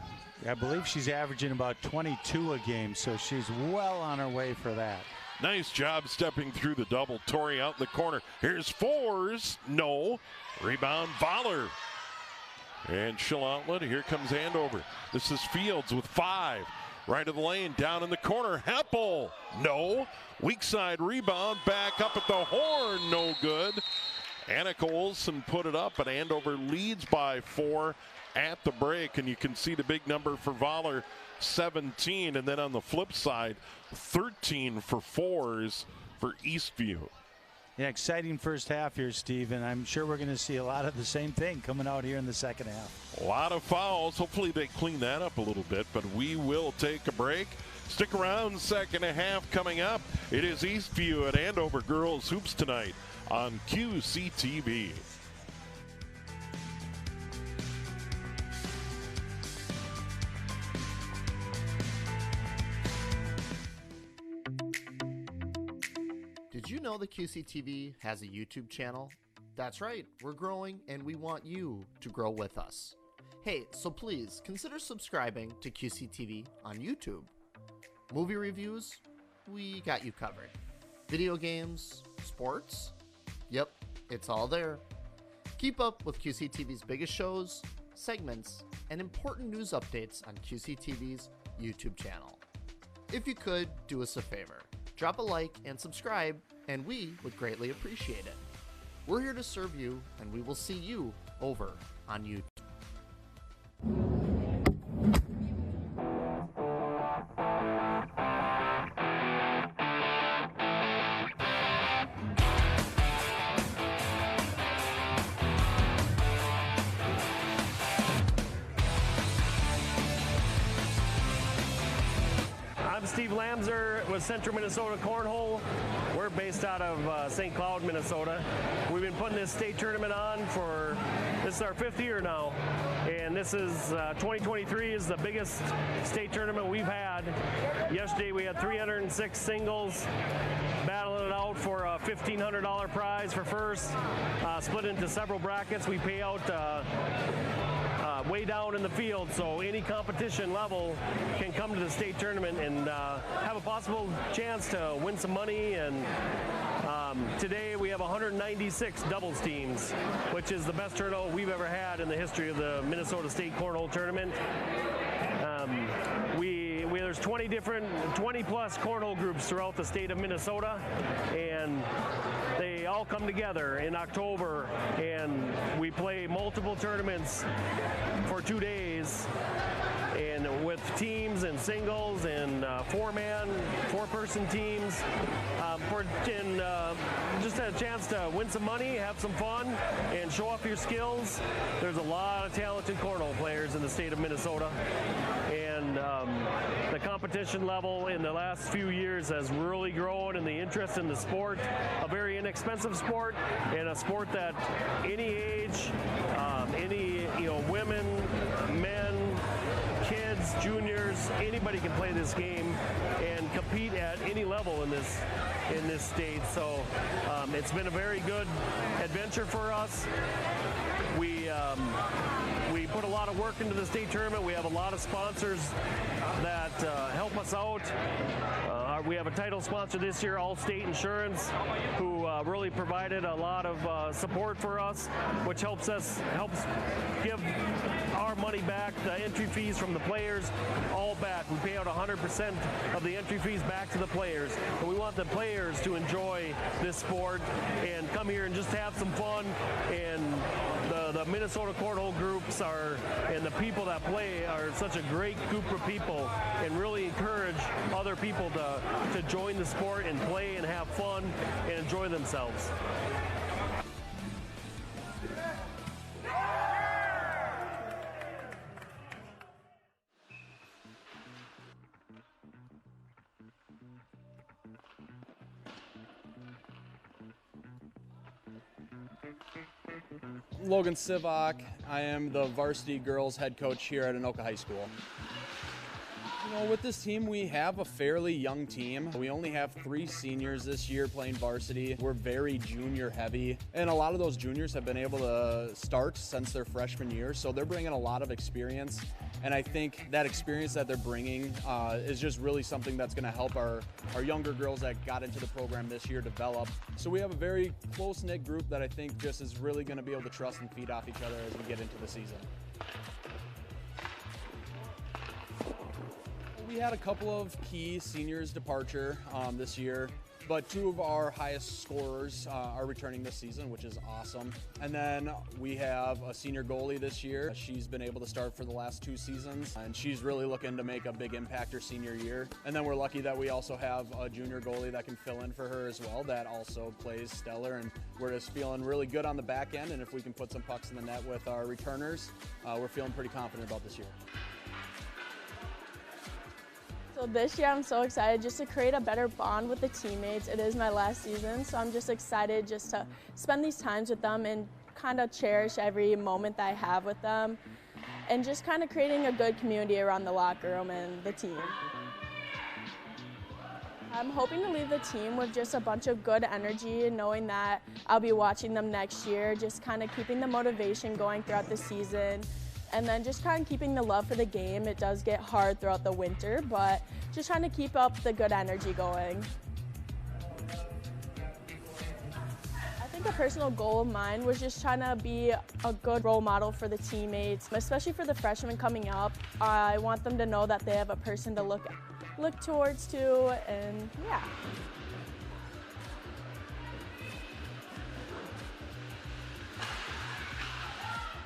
I believe she's averaging about 22 a game, so she's well on her way for that. Nice job stepping through the double. Torrey out in the corner. Here's Fours. No. Rebound Voller. And she'll outlet. Here comes Andover. This is Fields with 5. Right of the lane. Down in the corner. Heppel. No. Weak side rebound. Back up at the horn. No good. Annika Olsen put it up, but Andover leads by 4 at the break. And you can see the big number for Voller. 17, and then on the flip side, 13 for Fours for Eastview. Yeah, exciting first half here, Steve, and I'm sure we're going to see a lot of the same thing coming out here in the second half. A lot of fouls. Hopefully they clean that up a little bit, but we will take a break. Stick around, second half coming up. It is Eastview at Andover Girls Hoops tonight on QCTV. Did you know the QCTV has a YouTube channel? That's right, we're growing and we want you to grow with us. Hey, so please consider subscribing to QCTV on YouTube. Movie reviews, we got you covered. Video games, sports, yep, it's all there. Keep up with QCTV's biggest shows, segments, and important news updates on QCTV's YouTube channel. If you could, do us a favor. Drop a like and subscribe, and we would greatly appreciate it. We're here to serve you, and we will see you over on YouTube. I'm Steve Lamser with Central Minnesota Cornhole. We're based out of St. Cloud, Minnesota. We've been putting this state tournament on this is our 5th year now. And this is 2023 is the biggest state tournament we've had. Yesterday we had 306 singles battling it out for a $1,500 prize for first. Split into several brackets. We pay out way down in the field, so any competition level can come to the state tournament and have a possible chance to win some money. And today we have 196 doubles teams, which is the best turnout we've ever had in the history of the Minnesota State Cornhole Tournament. There's 20 plus cornhole groups throughout the state of Minnesota, and they all come together in October, and we play multiple tournaments for 2 days, and with teams and singles and four-person teams, just a chance to win some money, have some fun, and show off your skills. There's a lot of talented cornhole players in the state of Minnesota, and the competition level in the last few years has really grown, and the interest in the sport, a very inexpensive sport, and a sport that any age, women, men, kids, juniors, anybody can play this game and compete at any level in this state. So it's been a very good adventure for us. We put a lot of work into the state tournament. We have a lot of sponsors that help us out. We have a title sponsor this year, Allstate Insurance, who really provided a lot of support for us, which helps give our money back, the entry fees from the players, all back. We pay out 100% of the entry fees back to the players. And we want the players to enjoy this sport and come here and just have some fun. And the Minnesota Cornhole groups and the people that play are such a great group of people, and really encourage other people to join the sport and play and have fun and enjoy themselves. Logan Sivak. I am the varsity girls head coach here at Anoka High School. With this team, we have a fairly young team. We only have 3 seniors this year playing varsity. We're very junior heavy, and a lot of those juniors have been able to start since their freshman year, so they're bringing a lot of experience. And I think that experience that they're bringing is just really something that's going to help our younger girls that got into the program this year develop. So we have a very close-knit group that I think just is really going to be able to trust and feed off each other as we get into the season. We had a couple of key seniors departure this year, but 2 of our highest scorers are returning this season, which is awesome. And then we have a senior goalie this year. She's been able to start for the last 2 seasons, and she's really looking to make a big impact her senior year. And then we're lucky that we also have a junior goalie that can fill in for her as well, that also plays stellar, and we're just feeling really good on the back end. And if we can put some pucks in the net with our returners, we're feeling pretty confident about this year. So this year I'm so excited just to create a better bond with the teammates. It is my last season, so I'm just excited just to spend these times with them and kind of cherish every moment that I have with them, and just kind of creating a good community around the locker room and the team. I'm hoping to leave the team with just a bunch of good energy, and knowing that I'll be watching them next year, just kind of keeping the motivation going throughout the season, And then just kind of keeping the love for the game. It does get hard throughout the winter, but just trying to keep up the good energy going. I think a personal goal of mine was just trying to be a good role model for the teammates, especially for the freshmen coming up. I want them to know that they have a person to look towards too, and yeah.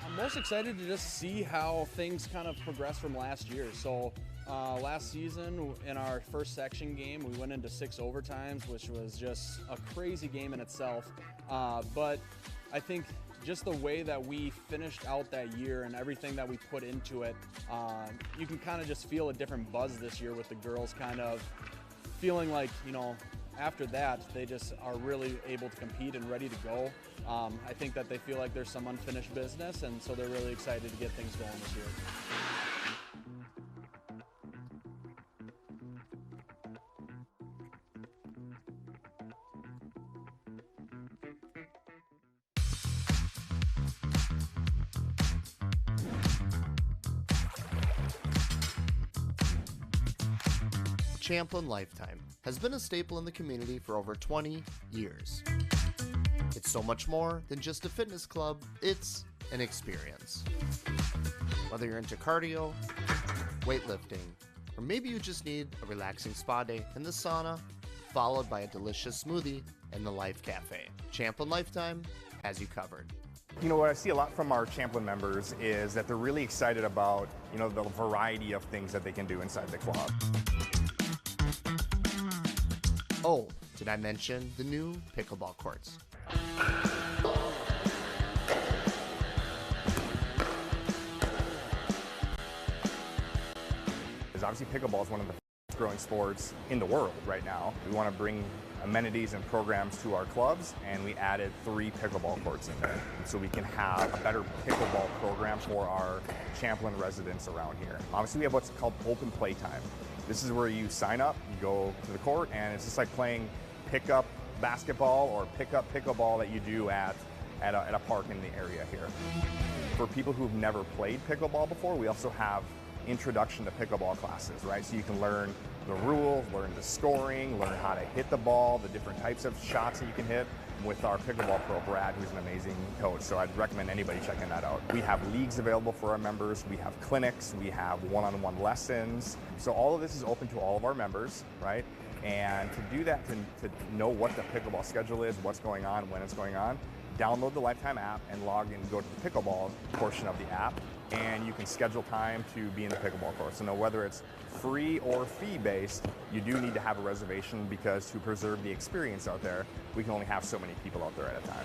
I'm most excited to just see how things kind of progress from last year. So last season in our first section game, we went into 6 overtimes, which was just a crazy game in itself. But I think just the way that we finished out that year and everything that we put into it, you can kind of just feel a different buzz this year with the girls kind of feeling like, you know, after that, they just are really able to compete and ready to go. I think that they feel like there's some unfinished business, and so they're really excited to get things going this year. Champlin Lifetime has been a staple in the community for over 20 years. It's so much more than just a fitness club, it's an experience. Whether you're into cardio, weightlifting, or maybe you just need a relaxing spa day in the sauna, followed by a delicious smoothie in the Life Cafe, Champlin Lifetime has you covered. You know, what I see a lot from our Champlin members is that they're really excited about, you know, the variety of things that they can do inside the club. Oh, did I mention the new pickleball courts? Because obviously pickleball is one of the fastest growing sports in the world right now. We want to bring amenities and programs to our clubs, and we added 3 pickleball courts in there so we can have a better pickleball program for our Champlin residents around here. Obviously we have what's called open play time. This is where you sign up, you go to the court, and it's just like playing pickup basketball or pickup pickleball that you do at a park in the area here. For people who've never played pickleball before, we also have introduction to pickleball classes, right? So you can learn the rules, learn the scoring, learn how to hit the ball, the different types of shots that you can hit with our pickleball pro, Brad, who's an amazing coach. So I'd recommend anybody checking that out. We have leagues available for our members. We have clinics. We have one-on-one lessons. So all of this is open to all of our members, right? And to do that, to know what the pickleball schedule is, what's going on, when it's going on, download the Lifetime app and log in, go to the pickleball portion of the app, and you can schedule time to be in the pickleball court. So now whether it's free or fee-based, you do need to have a reservation because to preserve the experience out there, we can only have so many people out there at a time.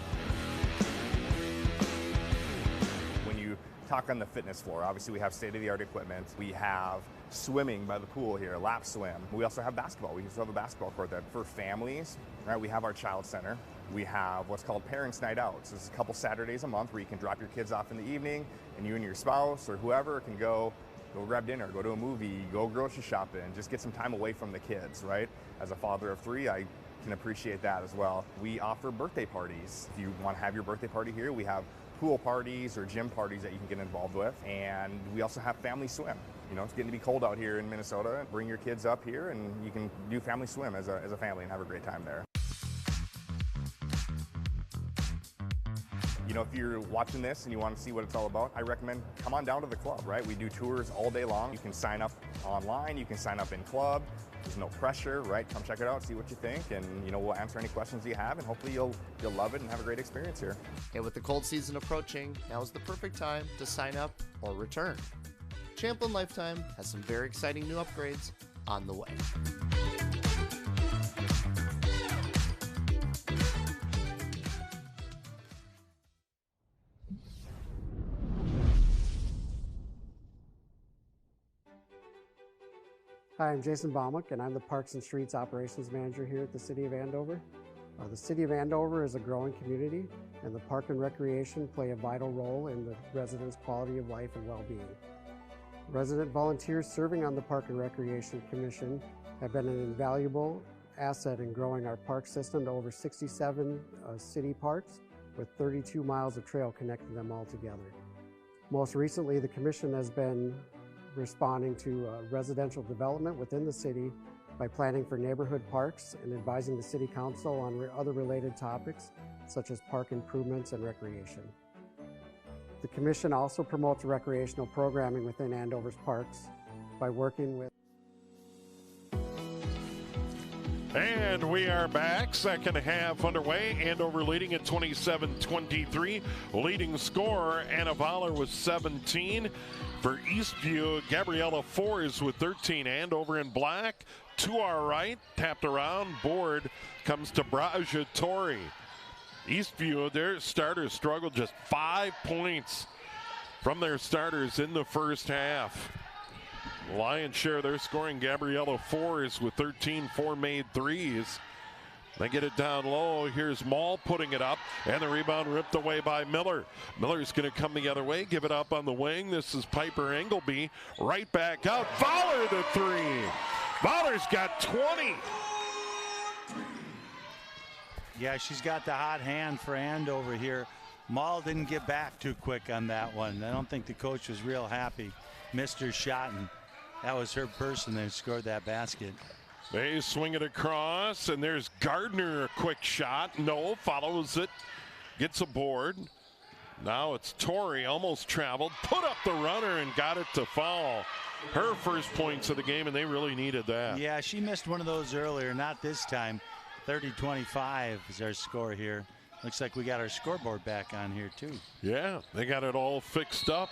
When you talk on the fitness floor, obviously we have state-of-the-art equipment. We have swimming by the pool here, lap swim. We also have basketball. We also have a basketball court there. For families, right, we have our child center. We have what's called Parents Night Out. So it's a couple Saturdays a month where you can drop your kids off in the evening, and you and your spouse or whoever can go grab dinner, go to a movie, go grocery shopping, just get some time away from the kids, right? As a father of 3, I can appreciate that as well. We offer birthday parties. If you want to have your birthday party here, we have pool parties or gym parties that you can get involved with. And we also have family swim. You know, it's getting to be cold out here in Minnesota. Bring your kids up here and you can do family swim as a family and have a great time there. You know, if you're watching this and you want to see what it's all about, I recommend come on down to the club, right? We do tours all day long. You can sign up online, you can sign up in club. There's no pressure, right? Come check it out, see what you think, and you know, we'll answer any questions you have, and hopefully you'll love it and have a great experience here. And with the cold season approaching, now is the perfect time to sign up or return. Champlin Lifetime has some very exciting new upgrades on the way. Hi, I'm Jason Baumuk, and I'm the Parks and Streets Operations Manager here at the City of Andover. The City of Andover is a growing community, and the Park and Recreation play a vital role in the residents' quality of life and well-being. Resident volunteers serving on the Park and Recreation Commission have been an invaluable asset in growing our park system to over 67 city parks with 32 miles of trail connecting them all together. Most recently, the commission has been responding to residential development within the city by planning for neighborhood parks and advising the city council on other related topics such as park improvements and recreation. The commission also promotes recreational programming within Andover's parks by working with. And we are back. Second half underway. Andover leading at 27-23. Leading scorer, Anna Voller with 17. For Eastview, Gabriella Fours with 13. Andover in black. To our right, tapped around. Board comes to Braja Tori. Eastview, their starters struggled, just 5 points from their starters in the first half. Lion's share of their scoring, Gabriella Fours with 13, 4 made threes. They get it down low. Here's Mall putting it up, and the rebound ripped away by Miller. Miller's going to come the other way, give it up on the wing. This is Piper Engelby. Right back out. Voller the three. Voller's got 20. Yeah, she's got the hot hand for Andover here. Mall didn't get back too quick on that one. I don't think the coach was real happy. Missed her shot, and that was her person that scored that basket. They swing it across, and there's Gardner, a quick shot. No, follows it, gets a board. Now it's Tori, almost traveled, put up the runner and got it to foul. Her first points of the game, and they really needed that. Yeah, she missed one of those earlier, not this time. 30-25 is our score here. Looks like we got our scoreboard back on here too. Yeah, they got it all fixed up.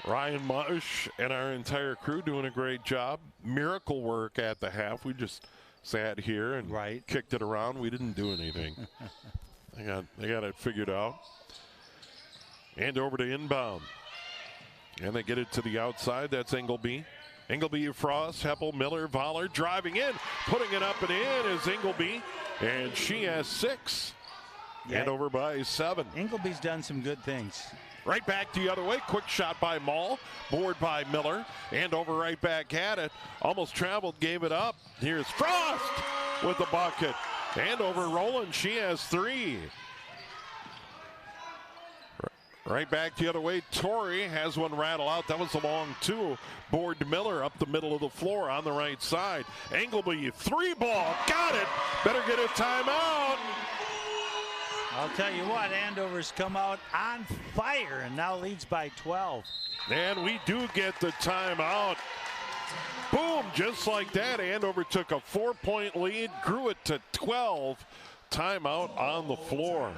Ryan Mush and our entire crew doing a great job. Miracle work at the half. We just sat here and kicked it around. We didn't do anything. they got it figured out. And over to inbound. And they get it to the outside. That's Engelby. Engelby, Frost, Heppel, Miller, Voller driving in. Putting it up and in is Engelby. And she has 6. Yeah. And over by 7. Engleby's done some good things. Right back the other way. Quick shot by Mall. Board by Miller. And over right back at it. Almost traveled, gave it up. Here's Frost with the bucket. And over Roland, she has 3. Right back the other way. Tori has one rattle out. That was a long 2. Board to Miller up the middle of the floor on the right side. Engelby, 3-ball. Got it. Better get a timeout. I'll tell you what, Andover's come out on fire and now leads by 12. And we do get the timeout. Boom, just like that. Andover took a 4-point lead, grew it to 12. Timeout on the floor.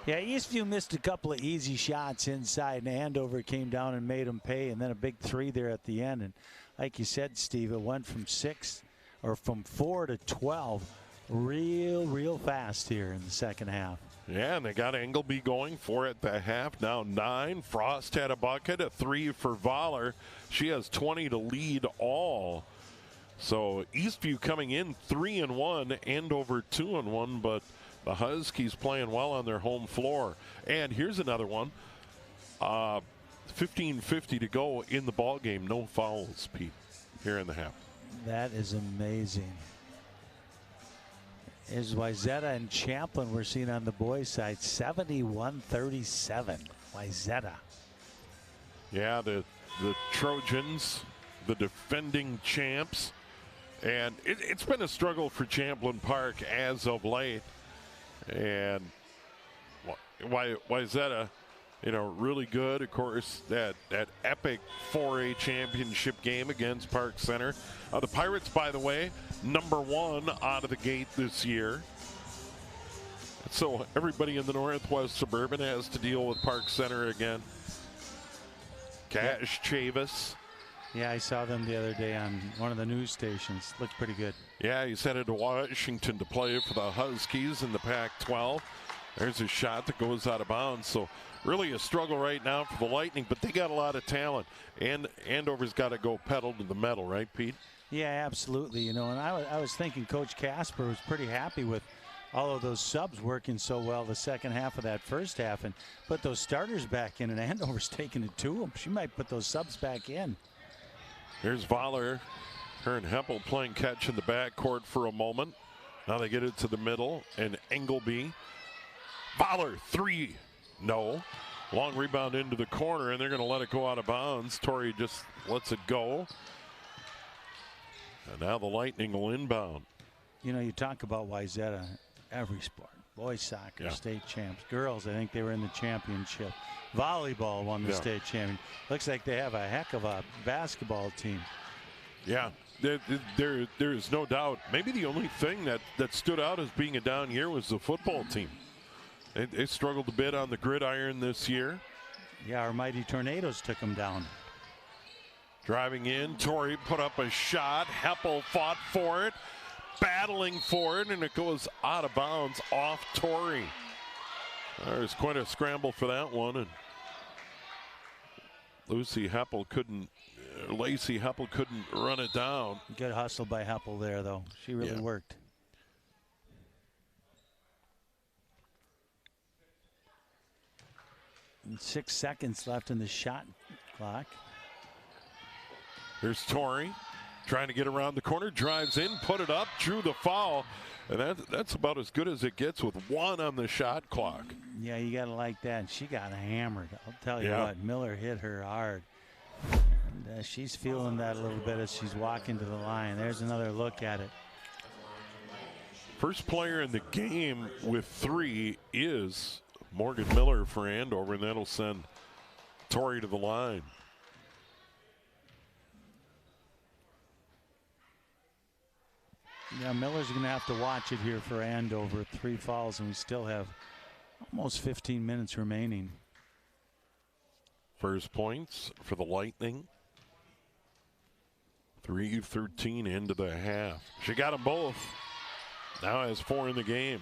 Yeah, Eastview missed a couple of easy shots inside, and Andover came down and made them pay, and then a big 3 there at the end. And like you said, Steve, it went from 4 to 12 real fast here in the second half. Yeah, and they got Engelby going 4 at the half, now 9. Frost had a bucket, a 3 for Voller. She has 20 to lead all. So Eastview coming in 3-1, Andover 2-1, but the Huskies playing well on their home floor. And here's another one. 15:50 to go in the ball game. No fouls, Pete, here in the half. That is amazing. Is Wayzata and Champlin we're seeing on the boys' side. 71-37. Wayzata. Yeah, the Trojans, the defending champs. And it's been a struggle for Champlin Park as of late. And Wayzata, really good. Of course, that epic 4A championship game against Park Center. The Pirates, by the way, #1 out of the gate this year. So everybody in the Northwest Suburban has to deal with Park Center again. Cash Chavis. Yeah, I saw them the other day on one of the news stations. Looked pretty good. Yeah, he's headed to Washington to play for the Huskies in the Pac-12. There's a shot that goes out of bounds. So really a struggle right now for the Lightning, but they got a lot of talent. And Andover's got to go pedal to the metal, right, Pete? Yeah, absolutely. And I was thinking Coach Casper was pretty happy with all of those subs working so well the second half of that first half and put those starters back in, and Andover's taking it to them. She might put those subs back in. Here's Voller. Her and Heppel playing catch in the backcourt for a moment. Now they get it to the middle, and Engelby. Voller, 3. No. Long rebound into the corner, and they're going to let it go out of bounds. Torrey just lets it go. And now the Lightning will inbound. You know, you talk about Wayzata, every sport. Boys soccer, state champs. Girls, I think they were in the championship. Volleyball won the state champion. Looks like they have a heck of a basketball team. Yeah, there is no doubt. Maybe the only thing that stood out as being a down year was the football team. They struggled a bit on the gridiron this year. Yeah, our mighty Tornadoes took them down. Driving in, Torrey put up a shot. Heppel fought for it, battling for it, and it goes out of bounds off Torrey. There's quite a scramble for that one, and Lacey Heppel couldn't run it down. Good hustle by Heppel there, though. She really worked. And 6 seconds left in the shot clock. There's Torrey trying to get around the corner, drives in, put it up, drew the foul. And that's about as good as it gets with 1 on the shot clock. Yeah, you got to like that. She got hammered. I'll tell you what, Miller hit her hard. And, she's feeling that a little bit as she's walking to the line. There's another look at it. First player in the game with 3 is Morgan Miller for Andover, and that'll send Torrey to the line. Yeah, Miller's going to have to watch it here for Andover. 3 fouls, and we still have almost 15 minutes remaining. First points for the Lightning. 3:13 into the half. She got them both. Now has 4 in the game.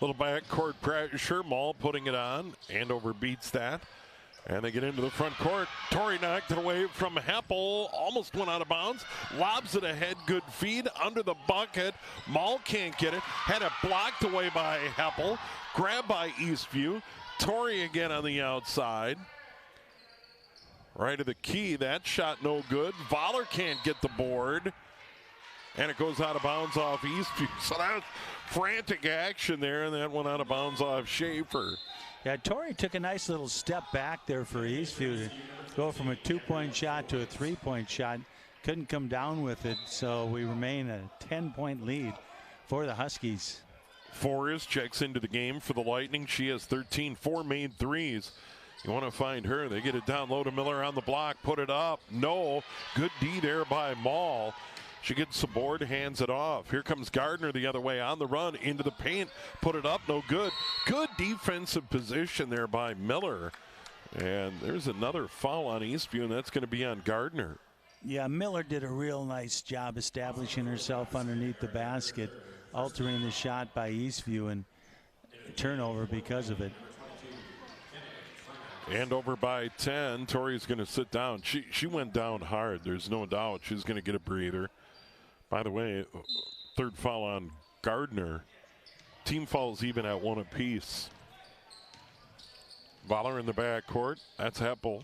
Little backcourt pressure. Mall putting it on. Andover beats that. And they get into the front court. Torrey knocked it away from Heppel. Almost went out of bounds. Lobs it ahead. Good feed under the bucket. Mall can't get it. Had it blocked away by Heppel. Grabbed by Eastview. Torrey again on the outside. Right of the key. That shot no good. Voller can't get the board. And it goes out of bounds off Eastview. So that's frantic action there. And that went out of bounds off Schaefer. Yeah, Torrey took a nice little step back there for Eastview to go from a 2-point shot to a 3-point shot. Couldn't come down with it, so we remain a 10-point lead for the Huskies. Forrest checks into the game for the Lightning. She has 13, 4 made threes. You want to find her. They get it down low to Miller on the block. Put it up. No. Good D there by Mall. She gets the board, hands it off. Here comes Gardner the other way on the run into the paint. Put it up, no good. Good defensive position there by Miller. And there's another foul on Eastview, and that's going to be on Gardner. Yeah, Miller did a real nice job establishing herself underneath the basket, altering the shot by Eastview, and turnover because of it. Andover by 10. Torrey's going to sit down. She went down hard. There's no doubt she's going to get a breather. By the way, 3rd foul on Gardner. Team fouls even at 1 apiece. Voller in the backcourt. That's Heppel.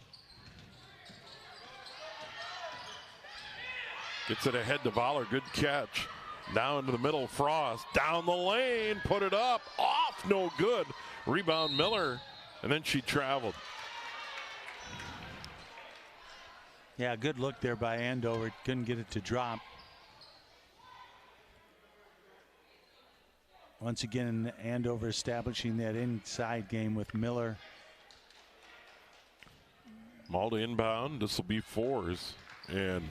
Gets it ahead to Voller. Good catch. Now into the middle. Frost. Down the lane. Put it up. Off. No good. Rebound Miller. And then she traveled. Yeah, good look there by Andover. Couldn't get it to drop. Once again, Andover establishing that inside game with Miller. Malta inbound. This will be 4s. And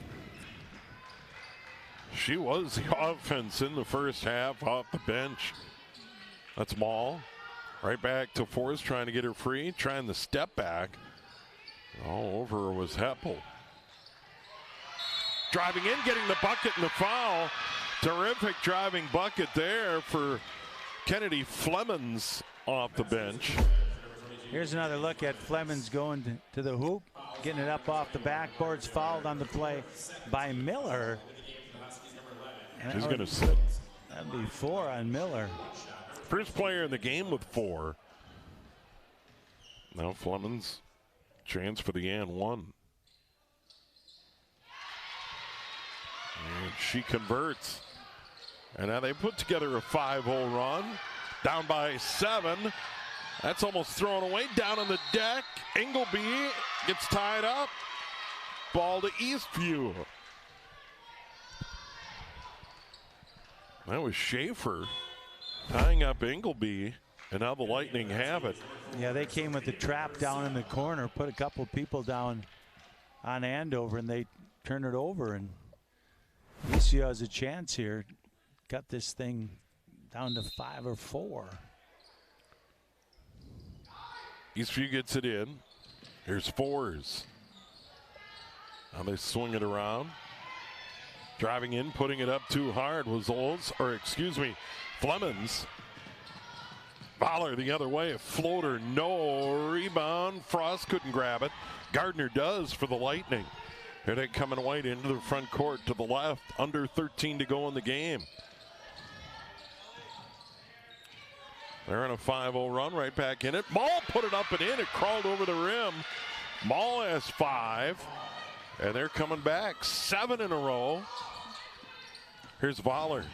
she was the offense in the first half off the bench. That's Mall. Right back to 4s, trying to get her free. Trying the step back. All over her was Heppel. Driving in, getting the bucket and the foul. Terrific driving bucket there for Kennedy Flemons off the bench. Here's another look at Flemons going to the hoop, getting it up off the backboards, fouled on the play by Miller. And she's going to sit. That'd be 4 on Miller. First player in the game with 4. Now Flemons, chance for the and 1. And she converts. And now they put together a 5-0 run. Down by 7. That's almost thrown away. Down on the deck. Ingleby gets tied up. Ball to Eastview. That was Schaefer tying up Ingleby, and now the Lightning have it. Yeah, they came with the trap down in the corner, put a couple people down on Andover, and they turn it over. And Eastview has a chance here. Got this thing down to 5 or 4. Eastview gets it in. Here's Fours. Now they swing it around. Driving in, putting it up too hard was Flemons. Voller the other way, floater, no rebound. Frost couldn't grab it. Gardner does for the Lightning. Here they come in white into the front court to the left. Under 13 to go in the game. They're on a 5-0 run, right back in it. Maul put it up and in. It crawled over the rim. Maul has 5. And they're coming back 7 in a row. Here's Voller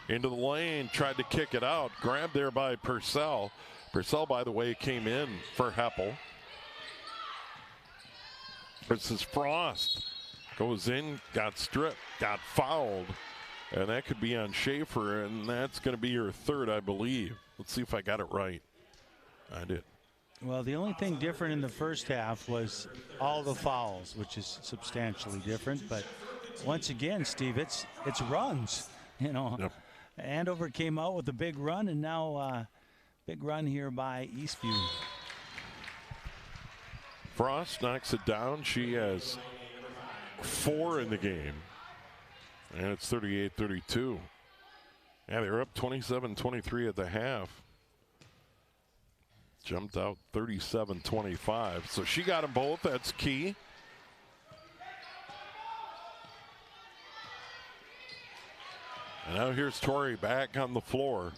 into the lane, tried to kick it out. Grabbed there by Purcell. Purcell, by the way, came in for Heppel. This is Frost. Goes in, got stripped, got fouled. And that could be on Schaefer, and that's going to be your 3rd, I believe. Let's see if I got it right. I did. Well, the only thing different in the first half was all the fouls, which is substantially different. But once again, Steve, it's runs. You know, yep. Andover came out with a big run, and now big run here by Eastview. Frost knocks it down. She has 4 in the game. And it's 38-32. Yeah, they were up 27-23 at the half. Jumped out 37-25. So she got them both. That's key. And now here's Torrey back on the floor.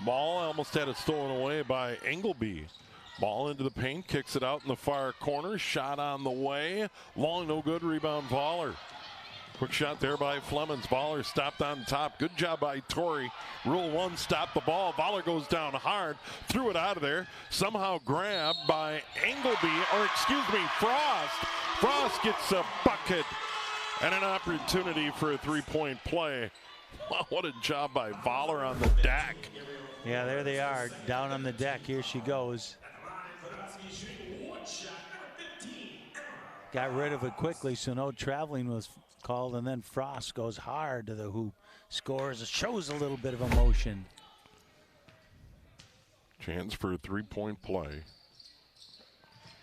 Ball almost had it stolen away by Ingleby. Ball into the paint, kicks it out in the far corner. Shot on the way. Long, no good. Rebound, Voller. Quick shot there by Flemons. Voller stopped on top. Good job by Torrey. Rule 1, stop the ball. Voller goes down hard. Threw it out of there. Somehow grabbed by Frost. Frost gets a bucket and an opportunity for a 3-point play. Wow, what a job by Voller on the deck. Yeah, there they are, down on the deck. Here she goes. Got rid of it quickly, so no traveling was called, and then Frost goes hard to the hoop. Scores, shows a little bit of emotion. Chance for a 3-point play.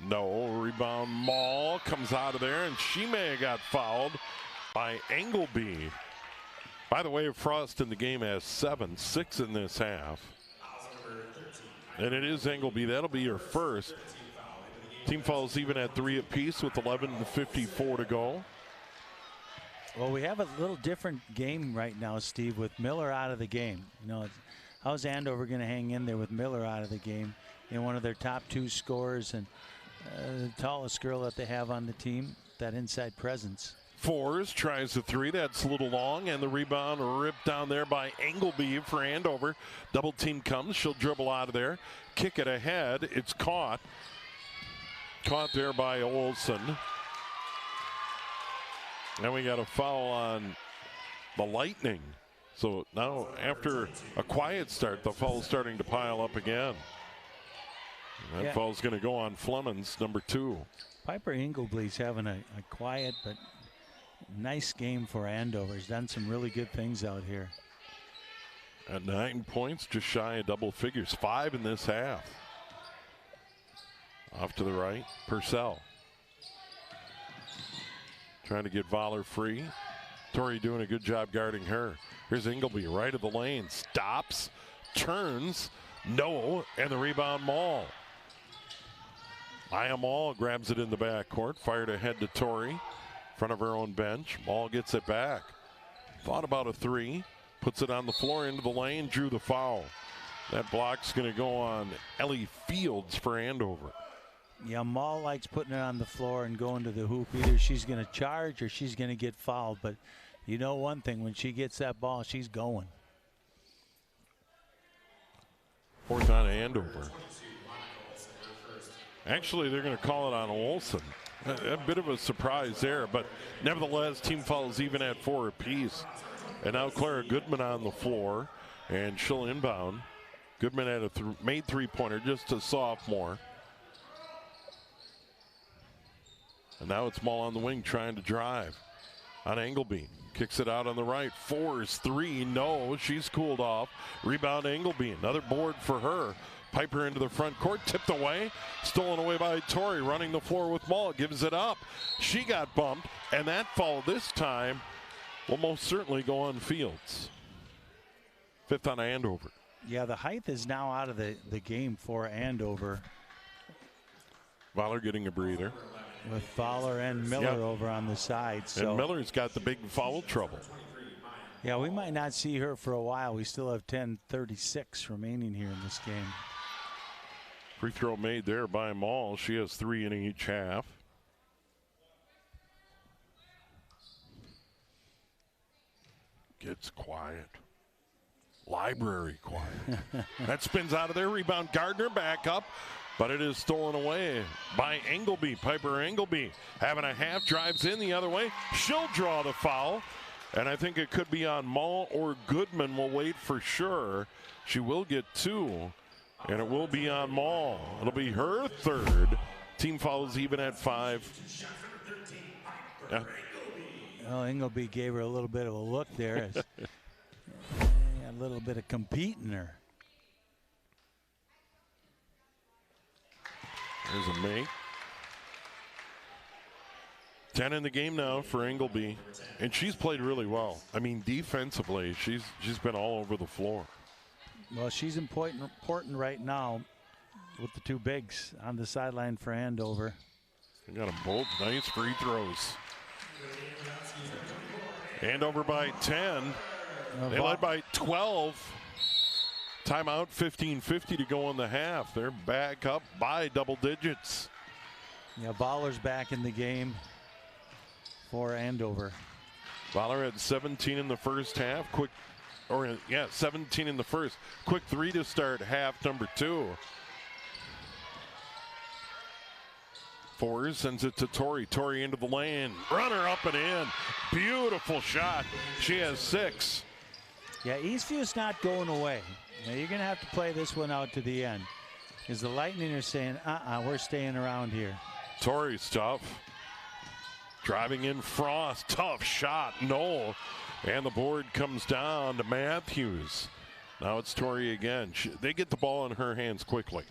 No, rebound. Maul comes out of there, and she may have got fouled by Ingleby. By the way, Frost in the game has 7, 6 in this half. And it is Ingleby. That'll be your first. Team fouls even at 3 apiece with 11:54 to go. Well, we have a little different game right now, Steve, with Miller out of the game. You know, how's Andover going to hang in there with Miller out of the game? You know, one of their top 2 scorers and the tallest girl that they have on the team, that inside presence. Fours tries the 3. That's a little long, and the rebound ripped down there by Ingleby for Andover. Double team comes. She'll dribble out of there. Kick it ahead. It's caught. Caught there by Olson. And we got a foul on the Lightning. So now after a quiet start, the foul's starting to pile up again. And that foul's going to go on Flemons, number 2. Piper Ingleby's having a quiet but nice game for Andover. He's done some really good things out here. At 9 points, just shy of double figures. 5 in this half. Off to the right, Purcell. Trying to get Voller free. Torrey doing a good job guarding her. Here's Ingleby, right of the lane. Stops, turns, no, and the rebound Maul. Maya Maul grabs it in the backcourt, fired ahead to Torrey. In front of her own bench. Maul gets it back. Thought about a 3. Puts it on the floor into the lane, drew the foul. That block's going to go on Ellie Fields for Andover. Yeah, Maul likes putting it on the floor and going to the hoop. Either she's going to charge or she's going to get fouled. But you know one thing, when she gets that ball, she's going. Fourth on Andover. Actually, they're going to call it on Olsen. A bit of a surprise there, but nevertheless, team fouls even at 4 apiece. And now Clara Goodman on the floor, and she'll inbound. Goodman had a made three-pointer, just a sophomore. And now it's Mall on the wing trying to drive on Engelby. Kicks it out on the right. 4-3. No, she's cooled off. Rebound Engelby. Another board for her. Piper into the front court. Tipped away. Stolen away by Torrey. Running the floor with Mall. Gives it up. She got bumped. And that foul this time will most certainly go on Fields. Fifth on Andover. Yeah, the height is now out of the game for Andover. Valor getting a breather. With Fowler and Miller over on the side. So. And Miller's got the big foul trouble. Yeah, we might not see her for a while. We still have 10:36 remaining here in this game. Free throw made there by Mall. She has 3 in each half. Gets quiet. Library quiet. That spins out of there. Rebound Gardner back up. But it is stolen away by Engelby. Piper Engelby having a half, drives in the other way. She'll draw the foul. And I think it could be on Mall or Goodman. We'll wait for sure. She will get 2. And it will be on Mall. It'll be her 3rd. Team fouls even at 5. Yeah. Well, Engelby gave her a little bit of a look there. A little bit of competing her. There's a make. 10 in the game now for Engelby, and she's played really well. I mean, defensively, she's been all over the floor. Well, she's important right now with the 2 bigs on the sideline for Andover. They got them both nice free throws. Andover by 10. They led by 12. Timeout, 15:50 to go in the half. They're back up by double digits. Yeah, Baller's back in the game for Andover. Baller had 17 in the first half. 17 in the first. Quick 3 to start half number 2. Fours sends it to Torrey. Torrey into the lane. Runner up and in. Beautiful shot. She has 6. Yeah, Eastview's not going away. Now you're going to have to play this one out to the end. Because the Lightning are saying, we're staying around here. Torrey's tough. Driving in Frost. Tough shot. No. And the board comes down to Matthews. Now it's Torrey again. They get the ball in her hands quickly.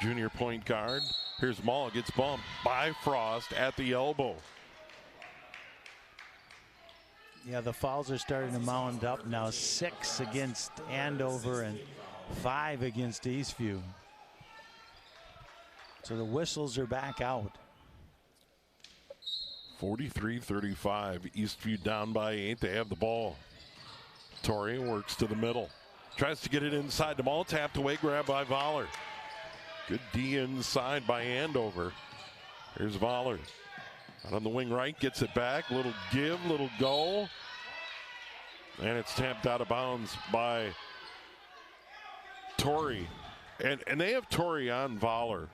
Junior point guard. Here's Mall. Gets bumped by Frost at the elbow. Yeah, the fouls are starting to mount up now. 6 against Andover and 5 against Eastview. So the whistles are back out. 43-35. Eastview down by 8. They have the ball. Torrey works to the middle. Tries to get it inside. The ball tapped away. Grabbed by Voller. Good D inside by Andover. Here's Voller. Out on the wing right. Gets it back. Little give. Little go. And it's tapped out of bounds by Torrey. And they have Torrey on Voller.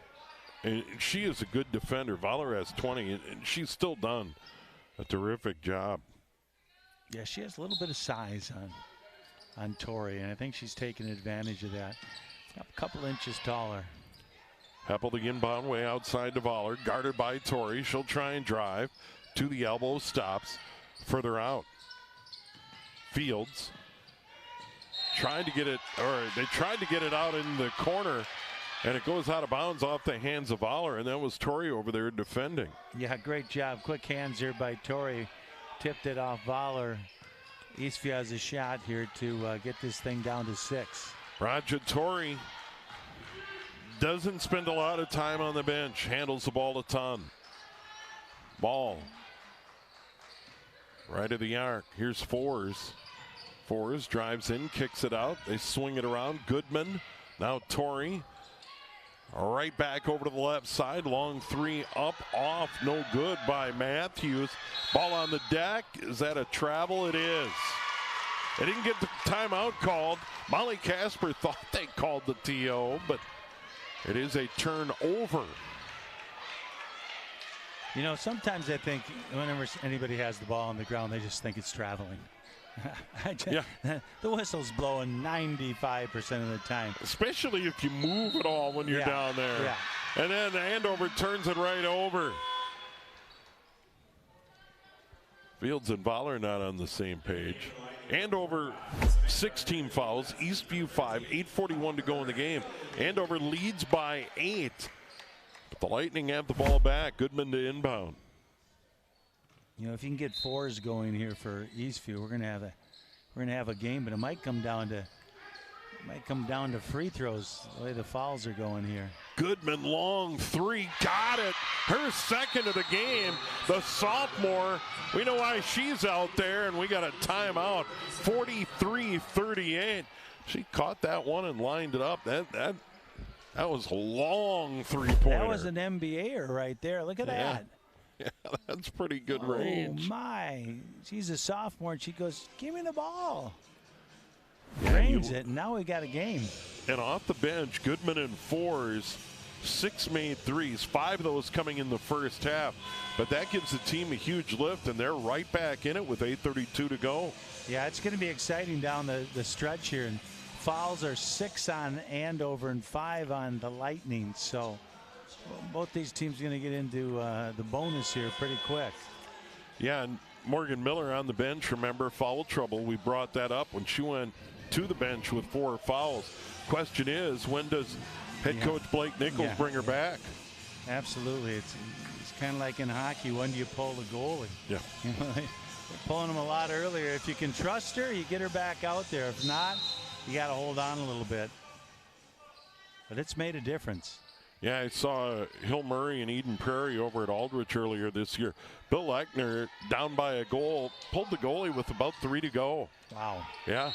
And she is a good defender. Voller has 20, and she's still done a terrific job. Yeah, she has a little bit of size on Torrey, and I think she's taking advantage of that. A couple inches taller. Heppel the inbound way outside to Voller, guarded by Torrey. She'll try and drive to the elbow, stops further out. Fields trying to get it, or they tried to get it out in the corner, and it goes out of bounds off the hands of Voller, and that was Torrey over there defending. Yeah, great job. Quick hands here by Torrey. Tipped it off Voller. Eastview has a shot here to get this thing down to 6. Roger Torrey doesn't spend a lot of time on the bench. Handles the ball a ton. Ball right of the arc. Here's Fours. Fours drives in, kicks it out. They swing it around. Goodman. Now Torrey Right back over to the left side. Long three up, off, no good by Matthews. Ball on the deck. Is that a travel? It is. They didn't get the timeout called. Molly Casper thought they called the TO, but it is a turnover. You know, sometimes I think whenever anybody has the ball on the ground, they just think it's traveling. The whistle's blowing 95% of the time. Especially if you move at all when you're down there. Yeah. And then Andover turns it right over. Fields and Voller not on the same page. Andover 16 fouls, Eastview 5, 8:41 to go in the game. Andover leads by 8. But the Lightning have the ball back. Goodman to inbound. You know, if you can get fours going here for Eastview, we're gonna have a game, but it might come down to free throws the way the fouls are going here. Goodman, long three, got it. Her second of the game. The sophomore, we know why she's out there, and we got a timeout. 43-38. She caught that one and lined it up. That was a long three-pointer. That was an NBAer right there. Look at that. Yeah, that's pretty good range. Oh, my. She's a sophomore, and she goes, give me the ball. Yeah, Range it, and now we got a game. And off the bench, Goodman in fours, 6 made threes, 5 of those coming in the first half. But that gives the team a huge lift, and they're right back in it with 8:32 to go. Yeah, it's going to be exciting down the stretch here. And fouls are 6 on Andover and 5 on the Lightning. So both these teams are going to get into the bonus here pretty quick. Yeah, and Morgan Miller on the bench, remember, foul trouble. We brought that up when she went to the bench with 4 fouls. Question is, when does head coach Blake Nichols bring her back? Absolutely. It's kind of like in hockey. When do you pull the goalie? Yeah. You know, they're pulling them a lot earlier. If you can trust her, you get her back out there. If not, you got to hold on a little bit. But it's made a difference. Yeah, I saw Hill Murray and Eden Prairie over at Aldrich earlier this year. Bill Lechner, down by a goal, pulled the goalie with about 3 to go. Wow. Yeah.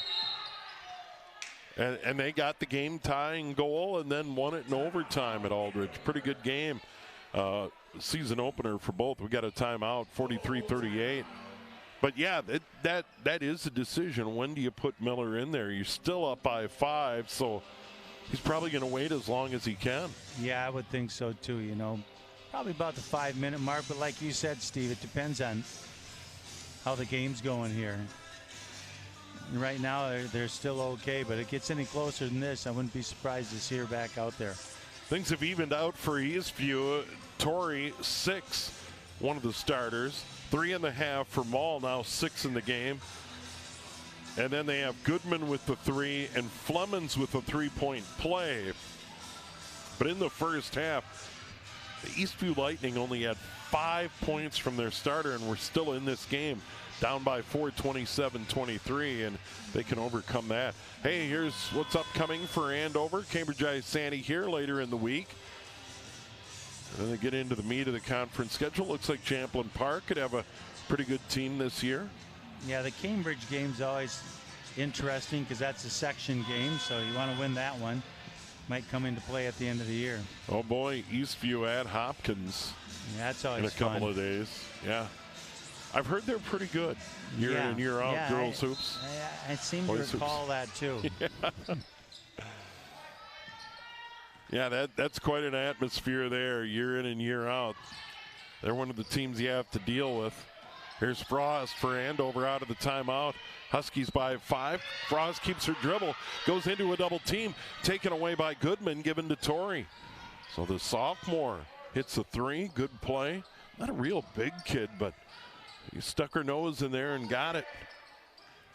And they got the game-tying goal and then won it in overtime at Aldrich. Pretty good game. Season opener for both. We got a timeout, 43-38. But, yeah, that is a decision. When do you put Miller in there? You're still up by 5, so he's probably going to wait as long as he can. Yeah, I would think so, too. You know, probably about the 5-minute mark. But like you said, Steve, it depends on how the game's going here. Right now, they're still okay, but it gets any closer than this, I wouldn't be surprised to see her back out there. Things have evened out for Eastview. Torrey, 6, one of the starters. 3.5 for Mall, now 6 in the game. And then they have Goodman with the 3 and Flemons with a 3-point play. But in the first half, the Eastview Lightning only had 5 points from their starter, and we're still in this game. Down by 4, 27-23, and they can overcome that. Hey, here's what's upcoming for Andover. Cambridge Isanti here later in the week. And then they get into the meat of the conference schedule. Looks like Champlain Park could have a pretty good team this year. Yeah, the Cambridge game's always interesting because that's a section game, so you want to win that one. Might come into play at the end of the year. Oh boy, Eastview at Hopkins. Yeah, that's always in a couple of days. Yeah. I've heard they're pretty good year in and year out, girls hoops. I seem to recall that too. Yeah, that's quite an atmosphere there, year in and year out. They're one of the teams you have to deal with. Here's Frost for Andover out of the timeout. Huskies by 5. Frost keeps her dribble, goes into a double team, taken away by Goodman, given to Torrey. So the sophomore hits a 3, good play. Not a real big kid, but he stuck her nose in there and got it.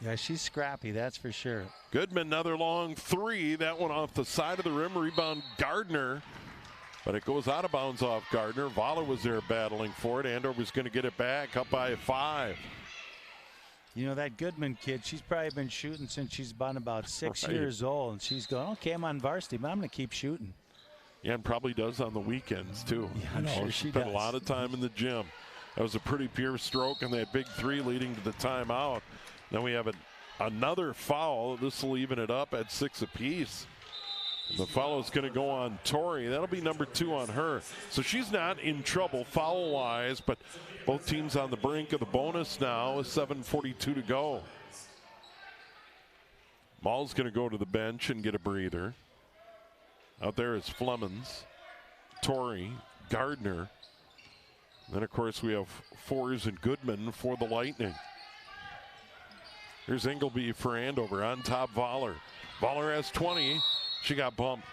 Yeah, she's scrappy, that's for sure. Goodman, another long 3. That one off the side of the rim. Rebound Gardner. But it goes out of bounds off Gardner. Voller was there battling for it. Andover's going to get it back, up by 5. You know, that Goodman kid, she's probably been shooting since she's been about 6 years old. And she's going, okay, I'm on varsity, but I'm going to keep shooting. Yeah, and probably does on the weekends, too. Yeah, I'm sure she spent does. a lot of time in the gym. That was a pretty pure stroke, and that big 3 leading to the timeout. Then we have another foul. This will even it up at 6 apiece. The foul is going to go on Tori. That'll be number 2 on her. So she's not in trouble foul-wise, but both teams on the brink of the bonus now with 7:42 to go. Maul's going to go to the bench and get a breather. Out there is Flemons, Tori, Gardner. Then, of course, we have Fours and Goodman for the Lightning. Here's Ingleby for Andover. On top, Voller. Voller has 20. She got bumped.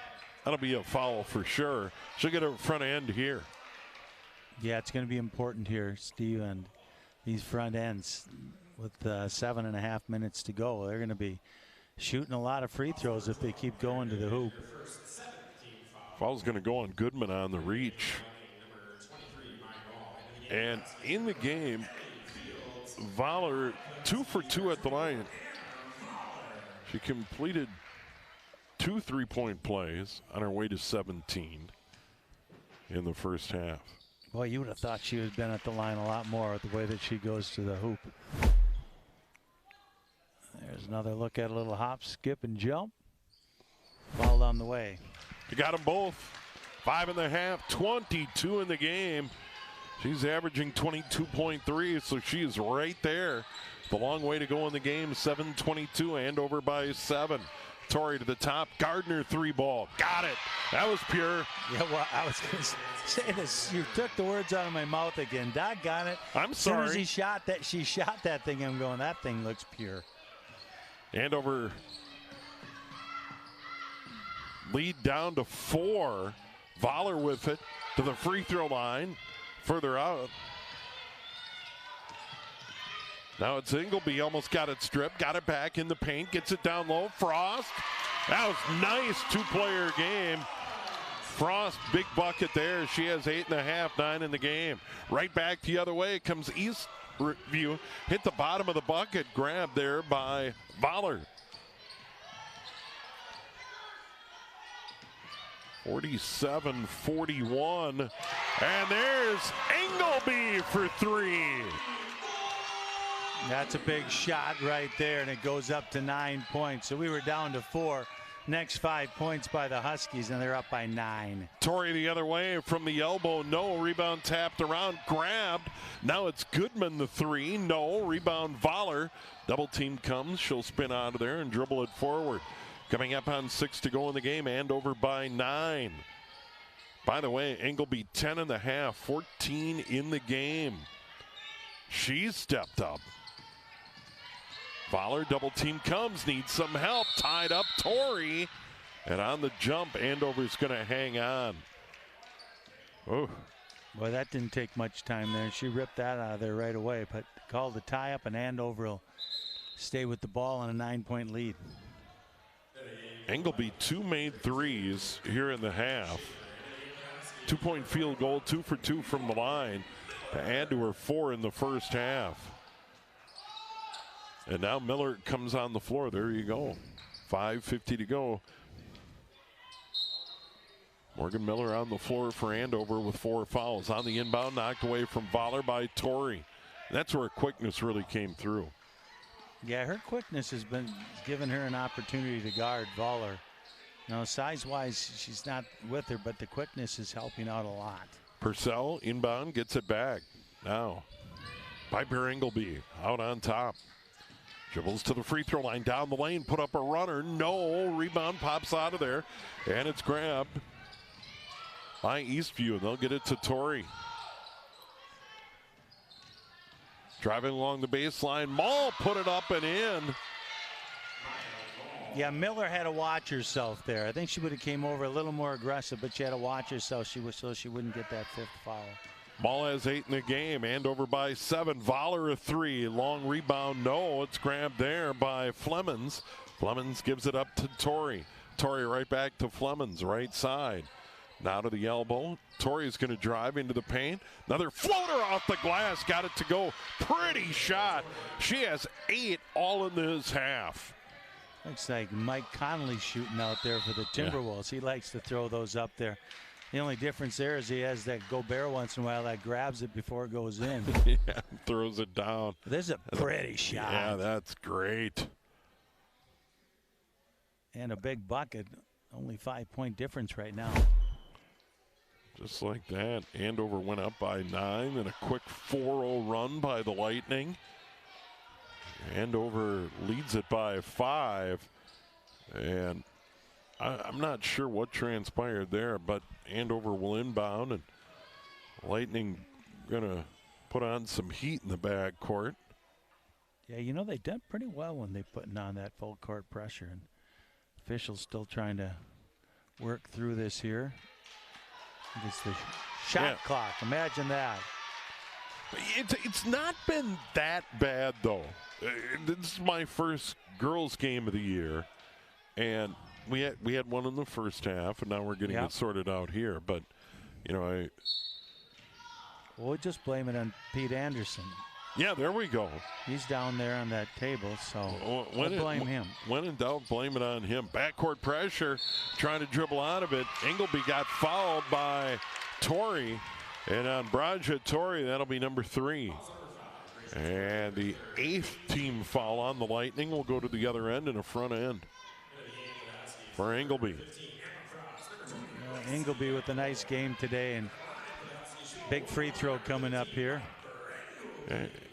That'll be a foul for sure. She'll get a front end here. Yeah, it's going to be important here, Steve, and these front ends with 7.5 minutes to go. They're going to be shooting a lot of free throws if they keep going to the hoop. Foul's going to go on Goodman on the reach. And in the game, Voller 2 for 2 at the line. She completed 2 3-point plays on her way to 17 in the first half. Boy, you would have thought she would have been at the line a lot more with the way that she goes to the hoop. There's another look at a little hop, skip, and jump. Foul on the way. You got them both. 5.5, 22 in the game. She's averaging 22.3, so she is right there. The long way to go in the game, 7:22, Andover by 7. Tori to the top, Gardner 3-ball. Got it. That was pure. Yeah, well, I was going to say this. You took the words out of my mouth again. Doggone it. I'm As sorry. soon as she shot that thing, I'm going, that thing looks pure. Andover lead down to 4. Voller with it to the free throw line. Further out. Now it's Ingleby, almost got it stripped, got it back in the paint, gets it down low. Frost. That was nice 2-player game. Frost, big bucket there. She has 8.5, 9 in the game. Right back the other way comes Eastview. Hit the bottom of the bucket, grabbed there by Voller. 47-41. And there's Ingleby for 3. That's a big shot right there, and it goes up to 9 points. So we were down to 4. Next 5 points by the Huskies, and they're up by 9. Tori the other way from the elbow. No. Rebound tapped around, grabbed. Now it's Goodman the 3. No. Rebound Voller. Double team comes. She'll spin out of there and dribble it forward. Coming up on 6 to go in the game. Andover by 9. By the way, Ingleby 10.5, 14 in the game. She's stepped up. Voller, double team comes, needs some help. Tied up, Tori. And on the jump, Andover's going to hang on. Oh. Boy, that didn't take much time there. She ripped that out of there right away, but called the tie up, and Andover will stay with the ball on a 9-point lead. Ingleby 2 made threes here in the half. 2-point field goal, 2 for 2 from the line to add to her 4 in the first half. And now Miller comes on the floor. There you go. 5:50 to go. Morgan Miller on the floor for Andover with 4 fouls. On the inbound, knocked away from Voller by Tori. That's where quickness really came through. Yeah, her quickness has been giving her an opportunity to guard Voller. Now, size-wise, she's not with her, but the quickness is helping out a lot. Purcell inbound, gets it back. Now, Piper Ingleby out on top. Dribbles to the free throw line, down the lane, put up a runner. No, rebound pops out of there, and it's grabbed by Eastview, and they'll get it to Tori. Driving along the baseline, Maul put it up and in. Yeah, Miller had to watch herself there. I think she would have came over a little more aggressive, but she had to watch herself so she wouldn't get that 5th foul. Maul has 8 in the game. Andover by 7. Voller a 3. Long rebound. No, it's grabbed there by Flemons. Flemons gives it up to Tori. Tori right back to Flemons, right side. Now to the elbow. Tori's going to drive into the paint. Another floater off the glass. Got it to go. Pretty shot. She has 8 all in this half. Looks like Mike Connolly's shooting out there for the Timberwolves. He likes to throw those up there. The only difference there is he has that Gobert once in a while that grabs it before it goes in. Yeah, throws it down. This is a pretty shot. Yeah, that's great. And a big bucket. Only 5-point difference right now. Just like that, Andover went up by 9 and a quick 4-0 run by the Lightning. Andover leads it by 5, and I'm not sure what transpired there, but Andover will inbound, and Lightning gonna put on some heat in the backcourt. Yeah, you know, they've done pretty well when they're putting on that full court pressure, and officials still trying to work through this here. It's the shot clock. Imagine that. It's not been that bad, though. This is my first girls' game of the year, and we had one in the first half, and now we're getting it sorted out here. But, you know, we'll just blame it on Pete Anderson. Yeah, there we go. He's down there on that table, so we'll blame him. When in doubt, blame it on him. Backcourt pressure, trying to dribble out of it. Ingleby got fouled by Torrey, and on Braja Torrey, that'll be number 3. And the 8th team foul on the Lightning will go to the other end and a front end for Ingleby. Ingleby with a nice game today, and big free throw coming up here.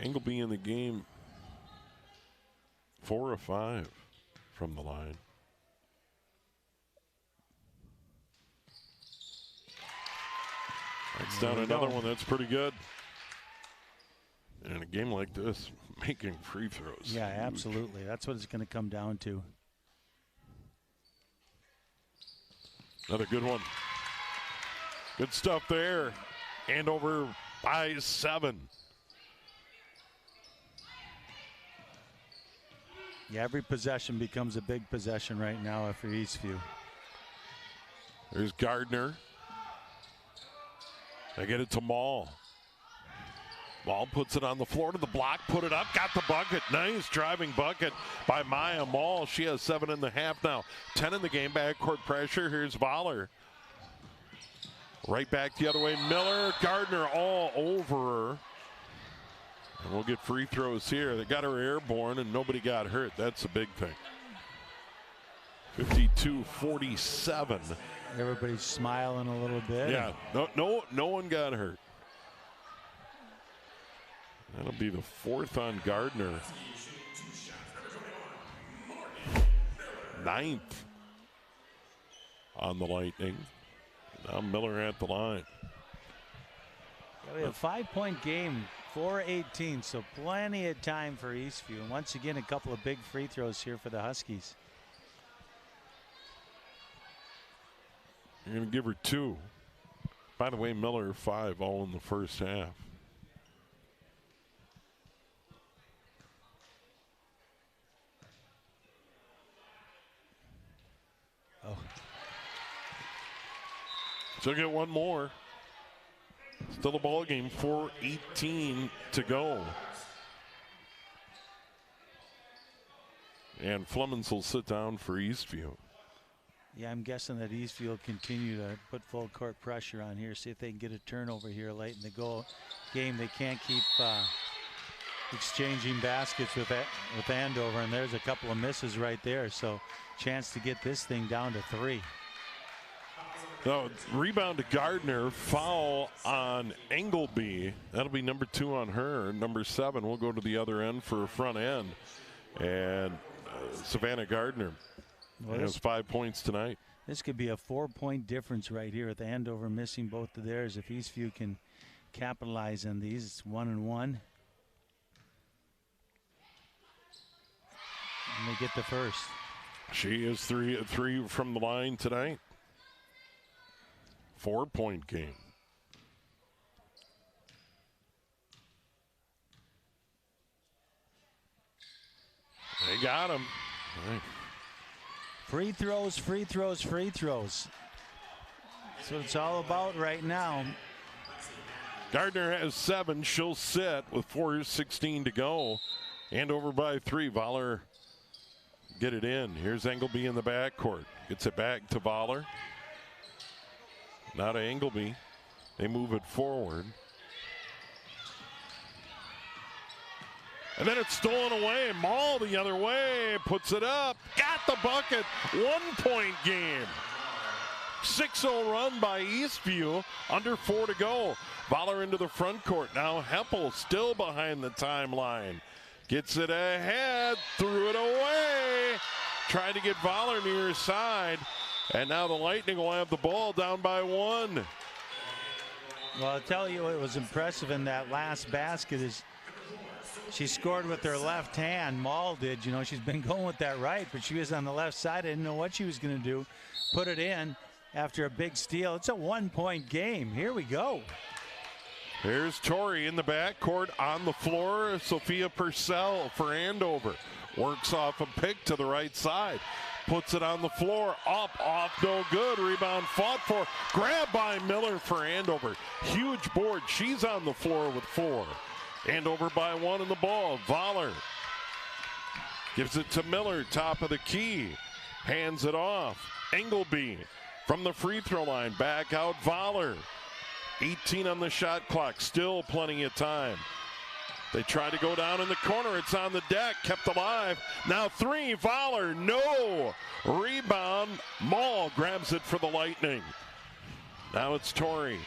Ingleby in the game 4 of 5 from the line. That's down another one. That's pretty good. And in a game like this, making free throws. Yeah, absolutely. That's what it's going to come down to. Another good one. Good stuff there. Andover by 7. Yeah, every possession becomes a big possession right now for Eastview. There's Gardner. They get it to Maul. Maul puts it on the floor to the block, put it up, got the bucket. Nice driving bucket by Maya Maul. She has 7.5 now. 10 in the game, backcourt pressure. Here's Voller. Right back the other way, Miller. Gardner all over her. And we'll get free throws here. They got her airborne and nobody got hurt. That's a big thing. 52-47. Everybody's smiling a little bit. Yeah, no one got hurt. That'll be the 4th on Gardner. 9th on the Lightning. Now Miller at the line. We have a 5-point game, 4-18, so plenty of time for Eastview. And once again, a couple of big free throws here for the Huskies. You're going to give her 2. By the way, Miller 5, all in the first half. Oh. She'll get one more. Still a ball game, 4:18 to go. And Flemons will sit down for Eastview. Yeah, I'm guessing that Eastview will continue to put full court pressure on here, see if they can get a turnover here late in the game. They can't keep exchanging baskets with Andover, and there's a couple of misses right there, so chance to get this thing down to 3. No, rebound to Gardner, foul on Ingleby. That'll be number 2 on her. Number 7 will go to the other end for a front end. And Savannah Gardner has 5 points tonight. This could be a 4-point difference right here with Andover missing both of theirs. If Eastview can capitalize on these, it's 1-1. And they get the first. She is 3 from the line tonight. 4-point game. They got him. Right. Free throws, free throws, free throws. That's what it's all about right now. Gardner has 7. She'll sit with 4:16 to go. Andover by 3. Voller get it in. Here's Ingleby in the backcourt. Gets it back to Voller. Now to Ingleby. They move it forward. And then it's stolen away. Maul the other way, puts it up, got the bucket. 1-point game. 6-0 run by Eastview, under 4 to go. Voller into the front court. Now Heppel still behind the timeline. Gets it ahead, threw it away. Tried to get Voller near his side. And now the Lightning will have the ball down by 1. Well, I'll tell you what was impressive in that last basket is she scored with her left hand. Maul did. You know, she's been going with that right, but she was on the left side. I didn't know what she was going to do. Put it in after a big steal. It's a 1-point game. Here we go. Here's Torrey in the backcourt on the floor. Sophia Purcell for Andover. Works off a pick to the right side. Puts it on the floor. Up, off, no good. Rebound fought for. Grab by Miller for Andover. Huge board. She's on the floor with 4. Andover by 1 in the ball. Voller gives it to Miller, top of the key. Hands it off. Engelby from the free throw line. Back out Voller. 18 on the shot clock. Still plenty of time. They try to go down in the corner. It's on the deck. Kept alive. Now 3. Voller. No. Rebound. Maul grabs it for the Lightning. Now it's Torrey.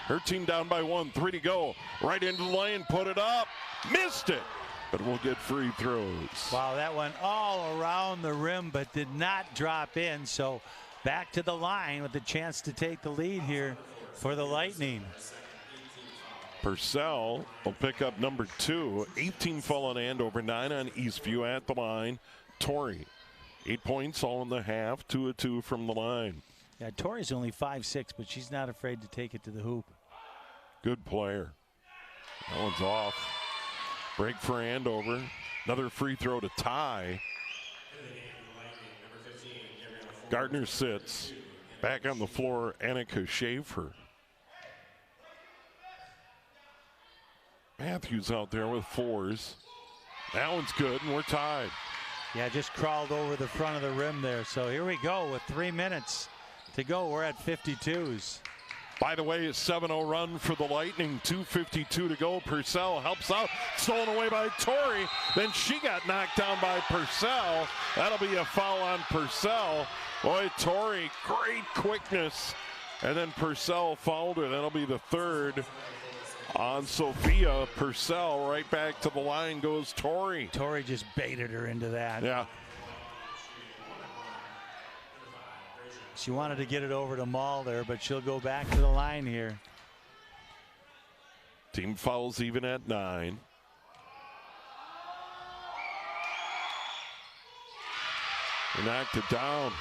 Her team down by 1. 3 to go. Right into the lane. Put it up. Missed it. But we'll get free throws. Wow, that went all around the rim but did not drop in. So back to the line with the chance to take the lead here for the Lightning. Purcell will pick up number 2. 18 foul on Andover, 9 on Eastview at the line. Torrey, 8 points all in the half, 2 of 2 from the line. Yeah, Torrey's only 5'6", but she's not afraid to take it to the hoop. Good player. That one's off. Break for Andover. Another free throw to tie. Gardner sits. Back on the floor, Annika Schaefer. Matthews out there with 4s. That one's good, and we're tied. Yeah, just crawled over the front of the rim there. So here we go with 3 minutes to go. We're at 52s. By the way, a 7-0 run for the Lightning. 2:52 to go. Purcell helps out. Stolen away by Torrey. Then she got knocked down by Purcell. That'll be a foul on Purcell. Boy, Torrey, great quickness. And then Purcell fouled her. That'll be the 3rd on Sophia Purcell. Right back to the line goes Torrey. Torrey just baited her into that. Yeah. She wanted to get it over to Maul there, but she'll go back to the line here. Team fouls even at 9. They knocked it down.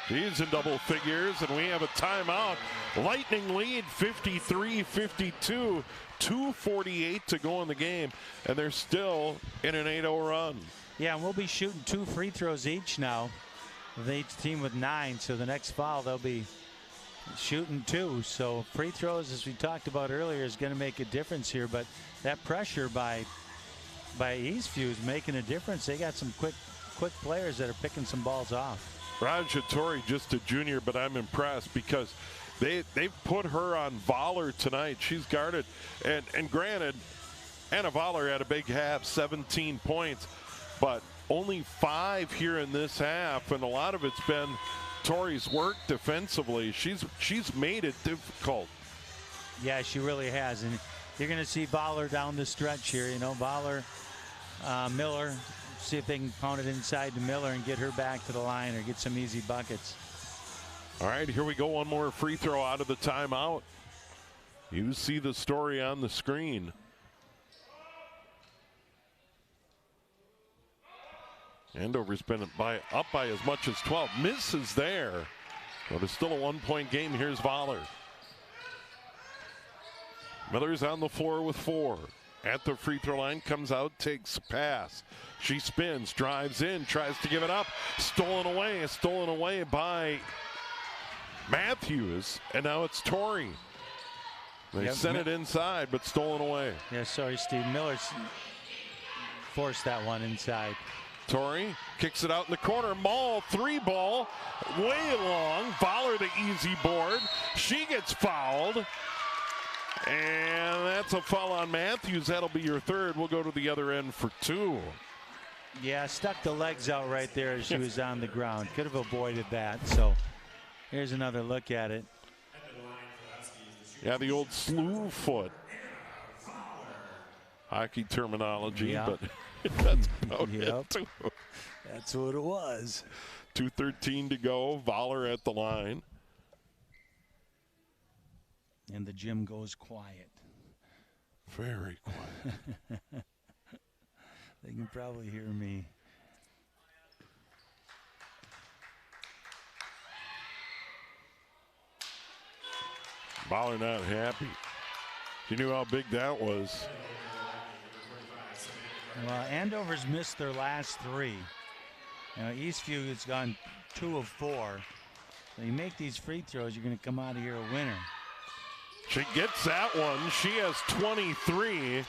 She's in double figures, and we have a timeout. Lightning lead 53-52. 2:48 to go in the game, and they're still in an 8-0 run. Yeah, and we'll be shooting 2 free throws each now. With each team with 9, so the next foul they'll be shooting 2. So free throws, as we talked about earlier, is going to make a difference here. But that pressure by Eastview is making a difference. They got some quick players that are picking some balls off. Raja Torrey, just a junior, but I'm impressed because they've put her on Voller tonight. She's guarded, and granted, Anna Voller had a big half, 17 points, but only 5 here in this half, and a lot of it's been Torrey's work defensively. She's made it difficult. Yeah, she really has, and you're going to see Voller down the stretch here. You know, Voller, Miller. See if they can pound it inside to Miller and get her back to the line or get some easy buckets. All right, here we go. One more free throw out of the timeout. You see the story on the screen. Andover's been up by as much as 12. Misses there. But it's still a 1-point game. Here's Voller. Miller's on the floor with 4. At the free throw line, comes out, takes a pass. She spins, drives in, tries to give it up. Stolen away by Matthews, and now it's Torrey. They sent it inside, but stolen away. Yeah, sorry, Steve. Miller forced that one inside. Torrey kicks it out in the corner. Maul, 3-ball, way long. Voller the easy board. She gets fouled. And that's a foul on Matthews. That'll be your third. We'll go to the other end for 2. Yeah, stuck the legs out right there as she was on the ground. Could have avoided that. So here's another look at it. Yeah, the old slew foot. Hockey terminology, but that's about it, too. That's what it was. 2:13 to go. Voller at the line. And the gym goes quiet. Very quiet. They can probably hear me. Voller not happy. You knew how big that was. Well, Andover's missed their last 3. You know, Eastview has gone 2 of 4. So you make these free throws, you're going to come out of here a winner. She gets that one. She has 23.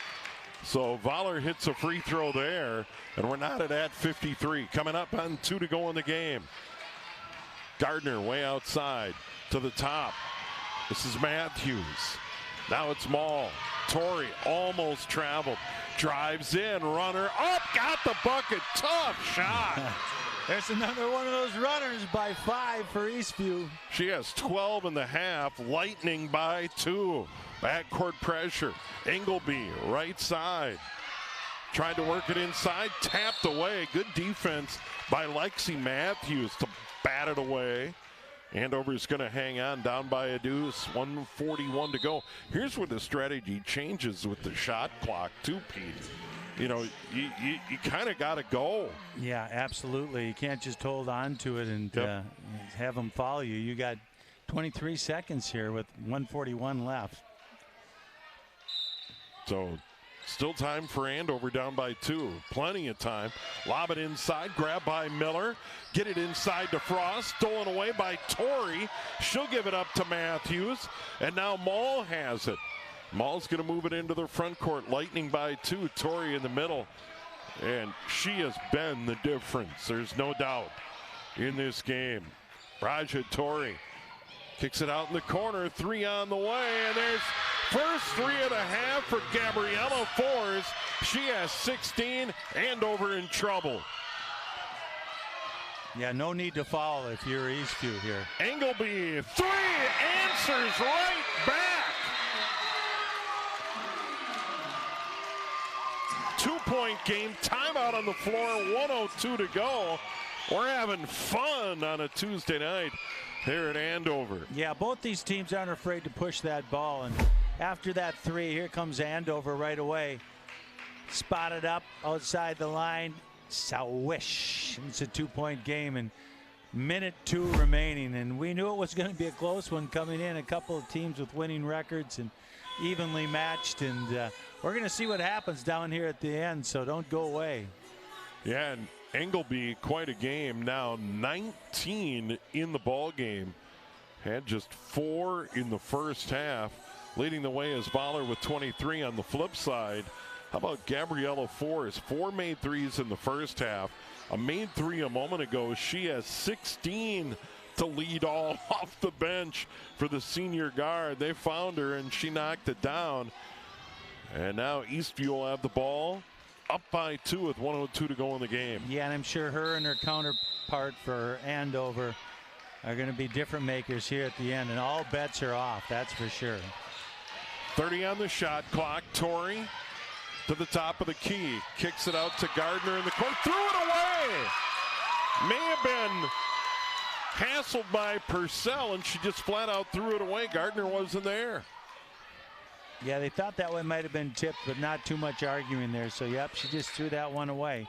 So Voller hits a free throw there, and we're knotted at 53. Coming up on 2 to go in the game. Gardner way outside to the top. This is Matthews. Now it's Mall. Torrey almost traveled. Drives in, runner up, got the bucket. Tough shot. There's another one of those runners by 5 for Eastview. She has 12 in the half. Lightning by 2. Backcourt pressure. Ingleby, right side. Tried to work it inside. Tapped away. Good defense by Lexi Matthews to bat it away. Andover's going to hang on, down by a deuce. 1:41 to go. Here's where the strategy changes with the shot clock, too, Pete. You know, you kind of got to go. Yeah, absolutely. You can't just hold on to it and have them follow you. You got 23 seconds here with 1:41 left. So still time for Andover, down by 2. Plenty of time. Lob it inside, grab by Miller. Get it inside to Frost. Stolen away by Torrey. She'll give it up to Matthews. And now Mall has it. Mall's going to move it into the front court. Lightning by 2. Torrey in the middle. And she has been the difference. There's no doubt in this game. Raja Torrey kicks it out in the corner. 3 on the way. And there's first 3.5 for Gabriella Force. She has 16. Andover in trouble. Yeah, no need to foul if you're Eastview here. Ingleby, 3, answers right back. 2-point game, timeout on the floor, 1:02 to go. We're having fun on a Tuesday night here at Andover. Yeah, both these teams aren't afraid to push that ball. And after that 3, here comes Andover right away. Spotted up outside the line. Swish. It's a 2-point game and minute 2 remaining. And we knew it was going to be a close one coming in. A couple of teams with winning records and evenly matched. And we're going to see what happens down here at the end. So don't go away. Yeah, and Ingleby, quite a game now. 19 in the ball game. Had just 4 in the first half. Leading the way is Voller with 23 on the flip side. How about Gabriella Force? 4 made threes in the first half. A made 3 a moment ago. She has 16 to lead all off the bench for the senior guard. They found her and she knocked it down. And now Eastview will have the ball. Up by 2 with 1:02 to go in the game. Yeah, and I'm sure her and her counterpart for Andover are going to be different makers here at the end. And all bets are off, that's for sure. 30 on the shot clock. Torrey to the top of the key. Kicks it out to Gardner in the court. Threw it away. May have been hassled by Purcell, and she just flat out threw it away. Gardner wasn't there. Yeah, they thought that one might have been tipped, but not too much arguing there. So, yep, she just threw that one away.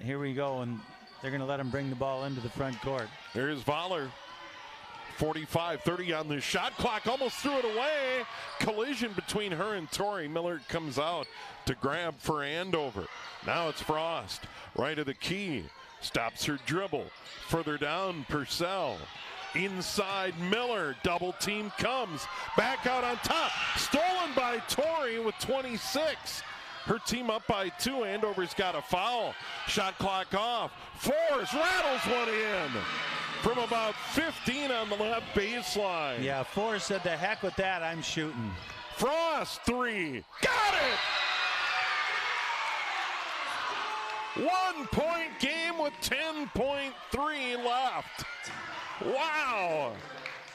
Here we go, and they're going to let him bring the ball into the front court. There's Voller. 45-30 on the shot clock. Almost threw it away. Collision between her and Torrey. Miller comes out to grab for Andover. Now it's Frost. Right of the key. Stops her dribble. Further down, Purcell. Inside Miller. Double team comes. Back out on top. Stolen by Torrey with 26. Her team up by 2. Andover's got a foul. Shot clock off. Force rattles one in. from about 15 on the left baseline. Yeah, Forrest said, the heck with that, I'm shooting. Frost, three. Got it! 1 point game with 10.3 left. Wow.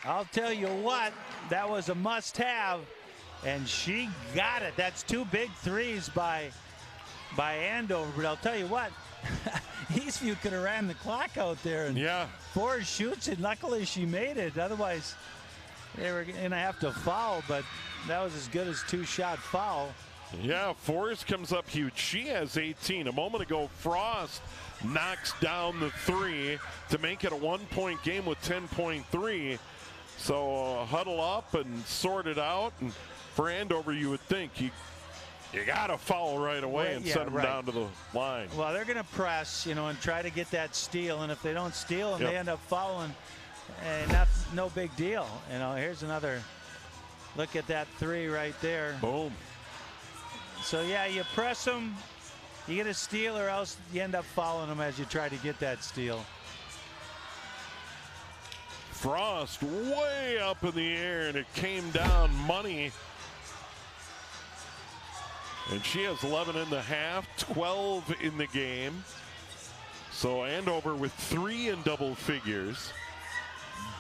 I'll tell you what, that was a must-have, and she got it. That's 2 big threes by Andover. But I'll tell you what, Eastview could have ran the clock out there. And yeah. Forrest shoots it. Luckily, she made it. Otherwise, they were going to have to foul, but that was as good as 2-shot foul. Yeah, Forrest comes up huge. She has 18. A moment ago, Frost knocks down the 3 to make it a 1-point game with 10.3. So huddle up and sort it out. And for Andover, you would think you got to foul right away and send them down to the line. Well, they're going to press, and try to get that steal. And if they don't steal and they end up fouling, no big deal. Here's another look at that 3 right there. Boom. So, yeah, you press them, you get a steal, or else you end up fouling them as you try to get that steal. Frost way up in the air, and it came down money. And she has 11 in the half, 12 in the game. So Andover with 3 in double figures.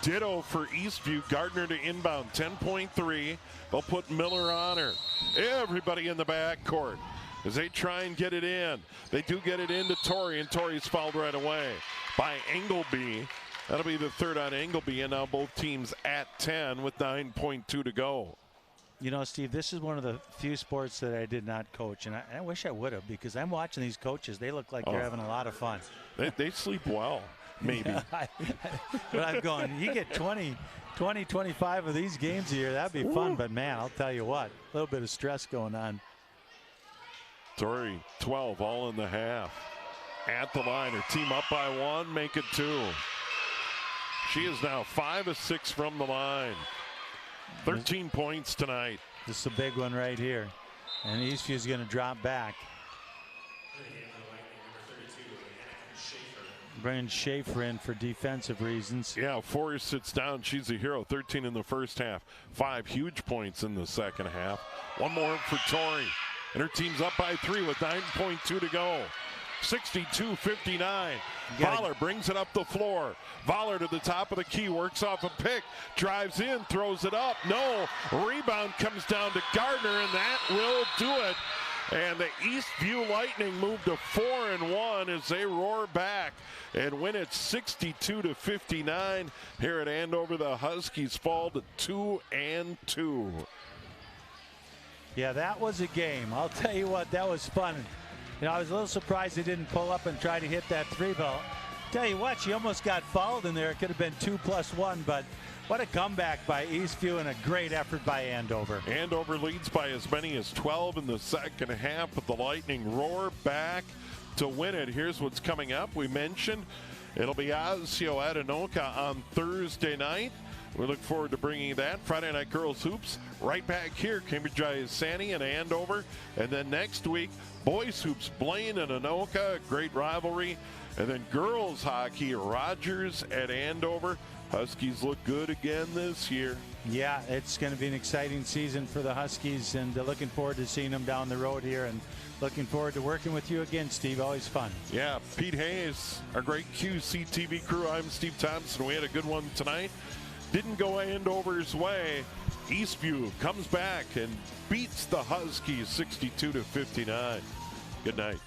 Ditto for Eastview. Gardner to inbound, 10.3. They'll put Miller on her. Everybody in the backcourt as they try and get it in. They do get it into Torrey, and Torrey's fouled right away by Engelby. That'll be the 3rd on Engelby, and now both teams at 10 with 9.2 to go. Steve, this is one of the few sports that I did not coach, and I wish I would have, because I'm watching these coaches. They look like they're having a lot of fun. They sleep well, maybe. But I'm going, you get 25 of these games a year, that'd be fun. But, man, I'll tell you what, a little bit of stress going on. Torrey, 12, all in the half. At the line, her team up by 1, make it 2. She is now 5 of 6 from the line. 13 points tonight. This is a big one right here. And Eastview's going to drop back. Bringing Schaefer in for defensive reasons. Yeah, Forrest sits down. She's a hero. 13 in the first half. 5 huge points in the second half. One more for Torrey. And her team's up by 3 with 9.2 to go. 62-59. Voller brings it up the floor. Voller to the top of the key, works off a pick, drives in, throws it up. No, rebound comes down to Gardner, and that will do it. And the Eastview Lightning move to 4-1 as they roar back and win it 62-59. Here at Andover, the Huskies fall to 2-2. Yeah, that was a game. I'll tell you what, that was fun. I was a little surprised they didn't pull up and try to hit that 3-ball. Tell you what, she almost got fouled in there. It could have been 2+1, but what a comeback by Eastview and a great effort by Andover. Andover leads by as many as 12 in the second half, but the Lightning roar back to win it. Here's what's coming up. We mentioned it'll be Osseo at Anoka on Thursday night. We look forward to bringing that. Friday Night Girls Hoops right back here. Cambridge Isani and Andover. And then next week, Boys Hoops, Blaine and Anoka. Great rivalry. And then girls hockey, Rogers at Andover. Huskies look good again this year. Yeah, it's going to be an exciting season for the Huskies, and looking forward to seeing them down the road here, and looking forward to working with you again, Steve. Always fun. Yeah, Pete Hayes, our great QCTV crew. I'm Steve Thompson. We had a good one tonight. Didn't go Andover's way. Eastview comes back and beats the Huskies 62-59. Good night.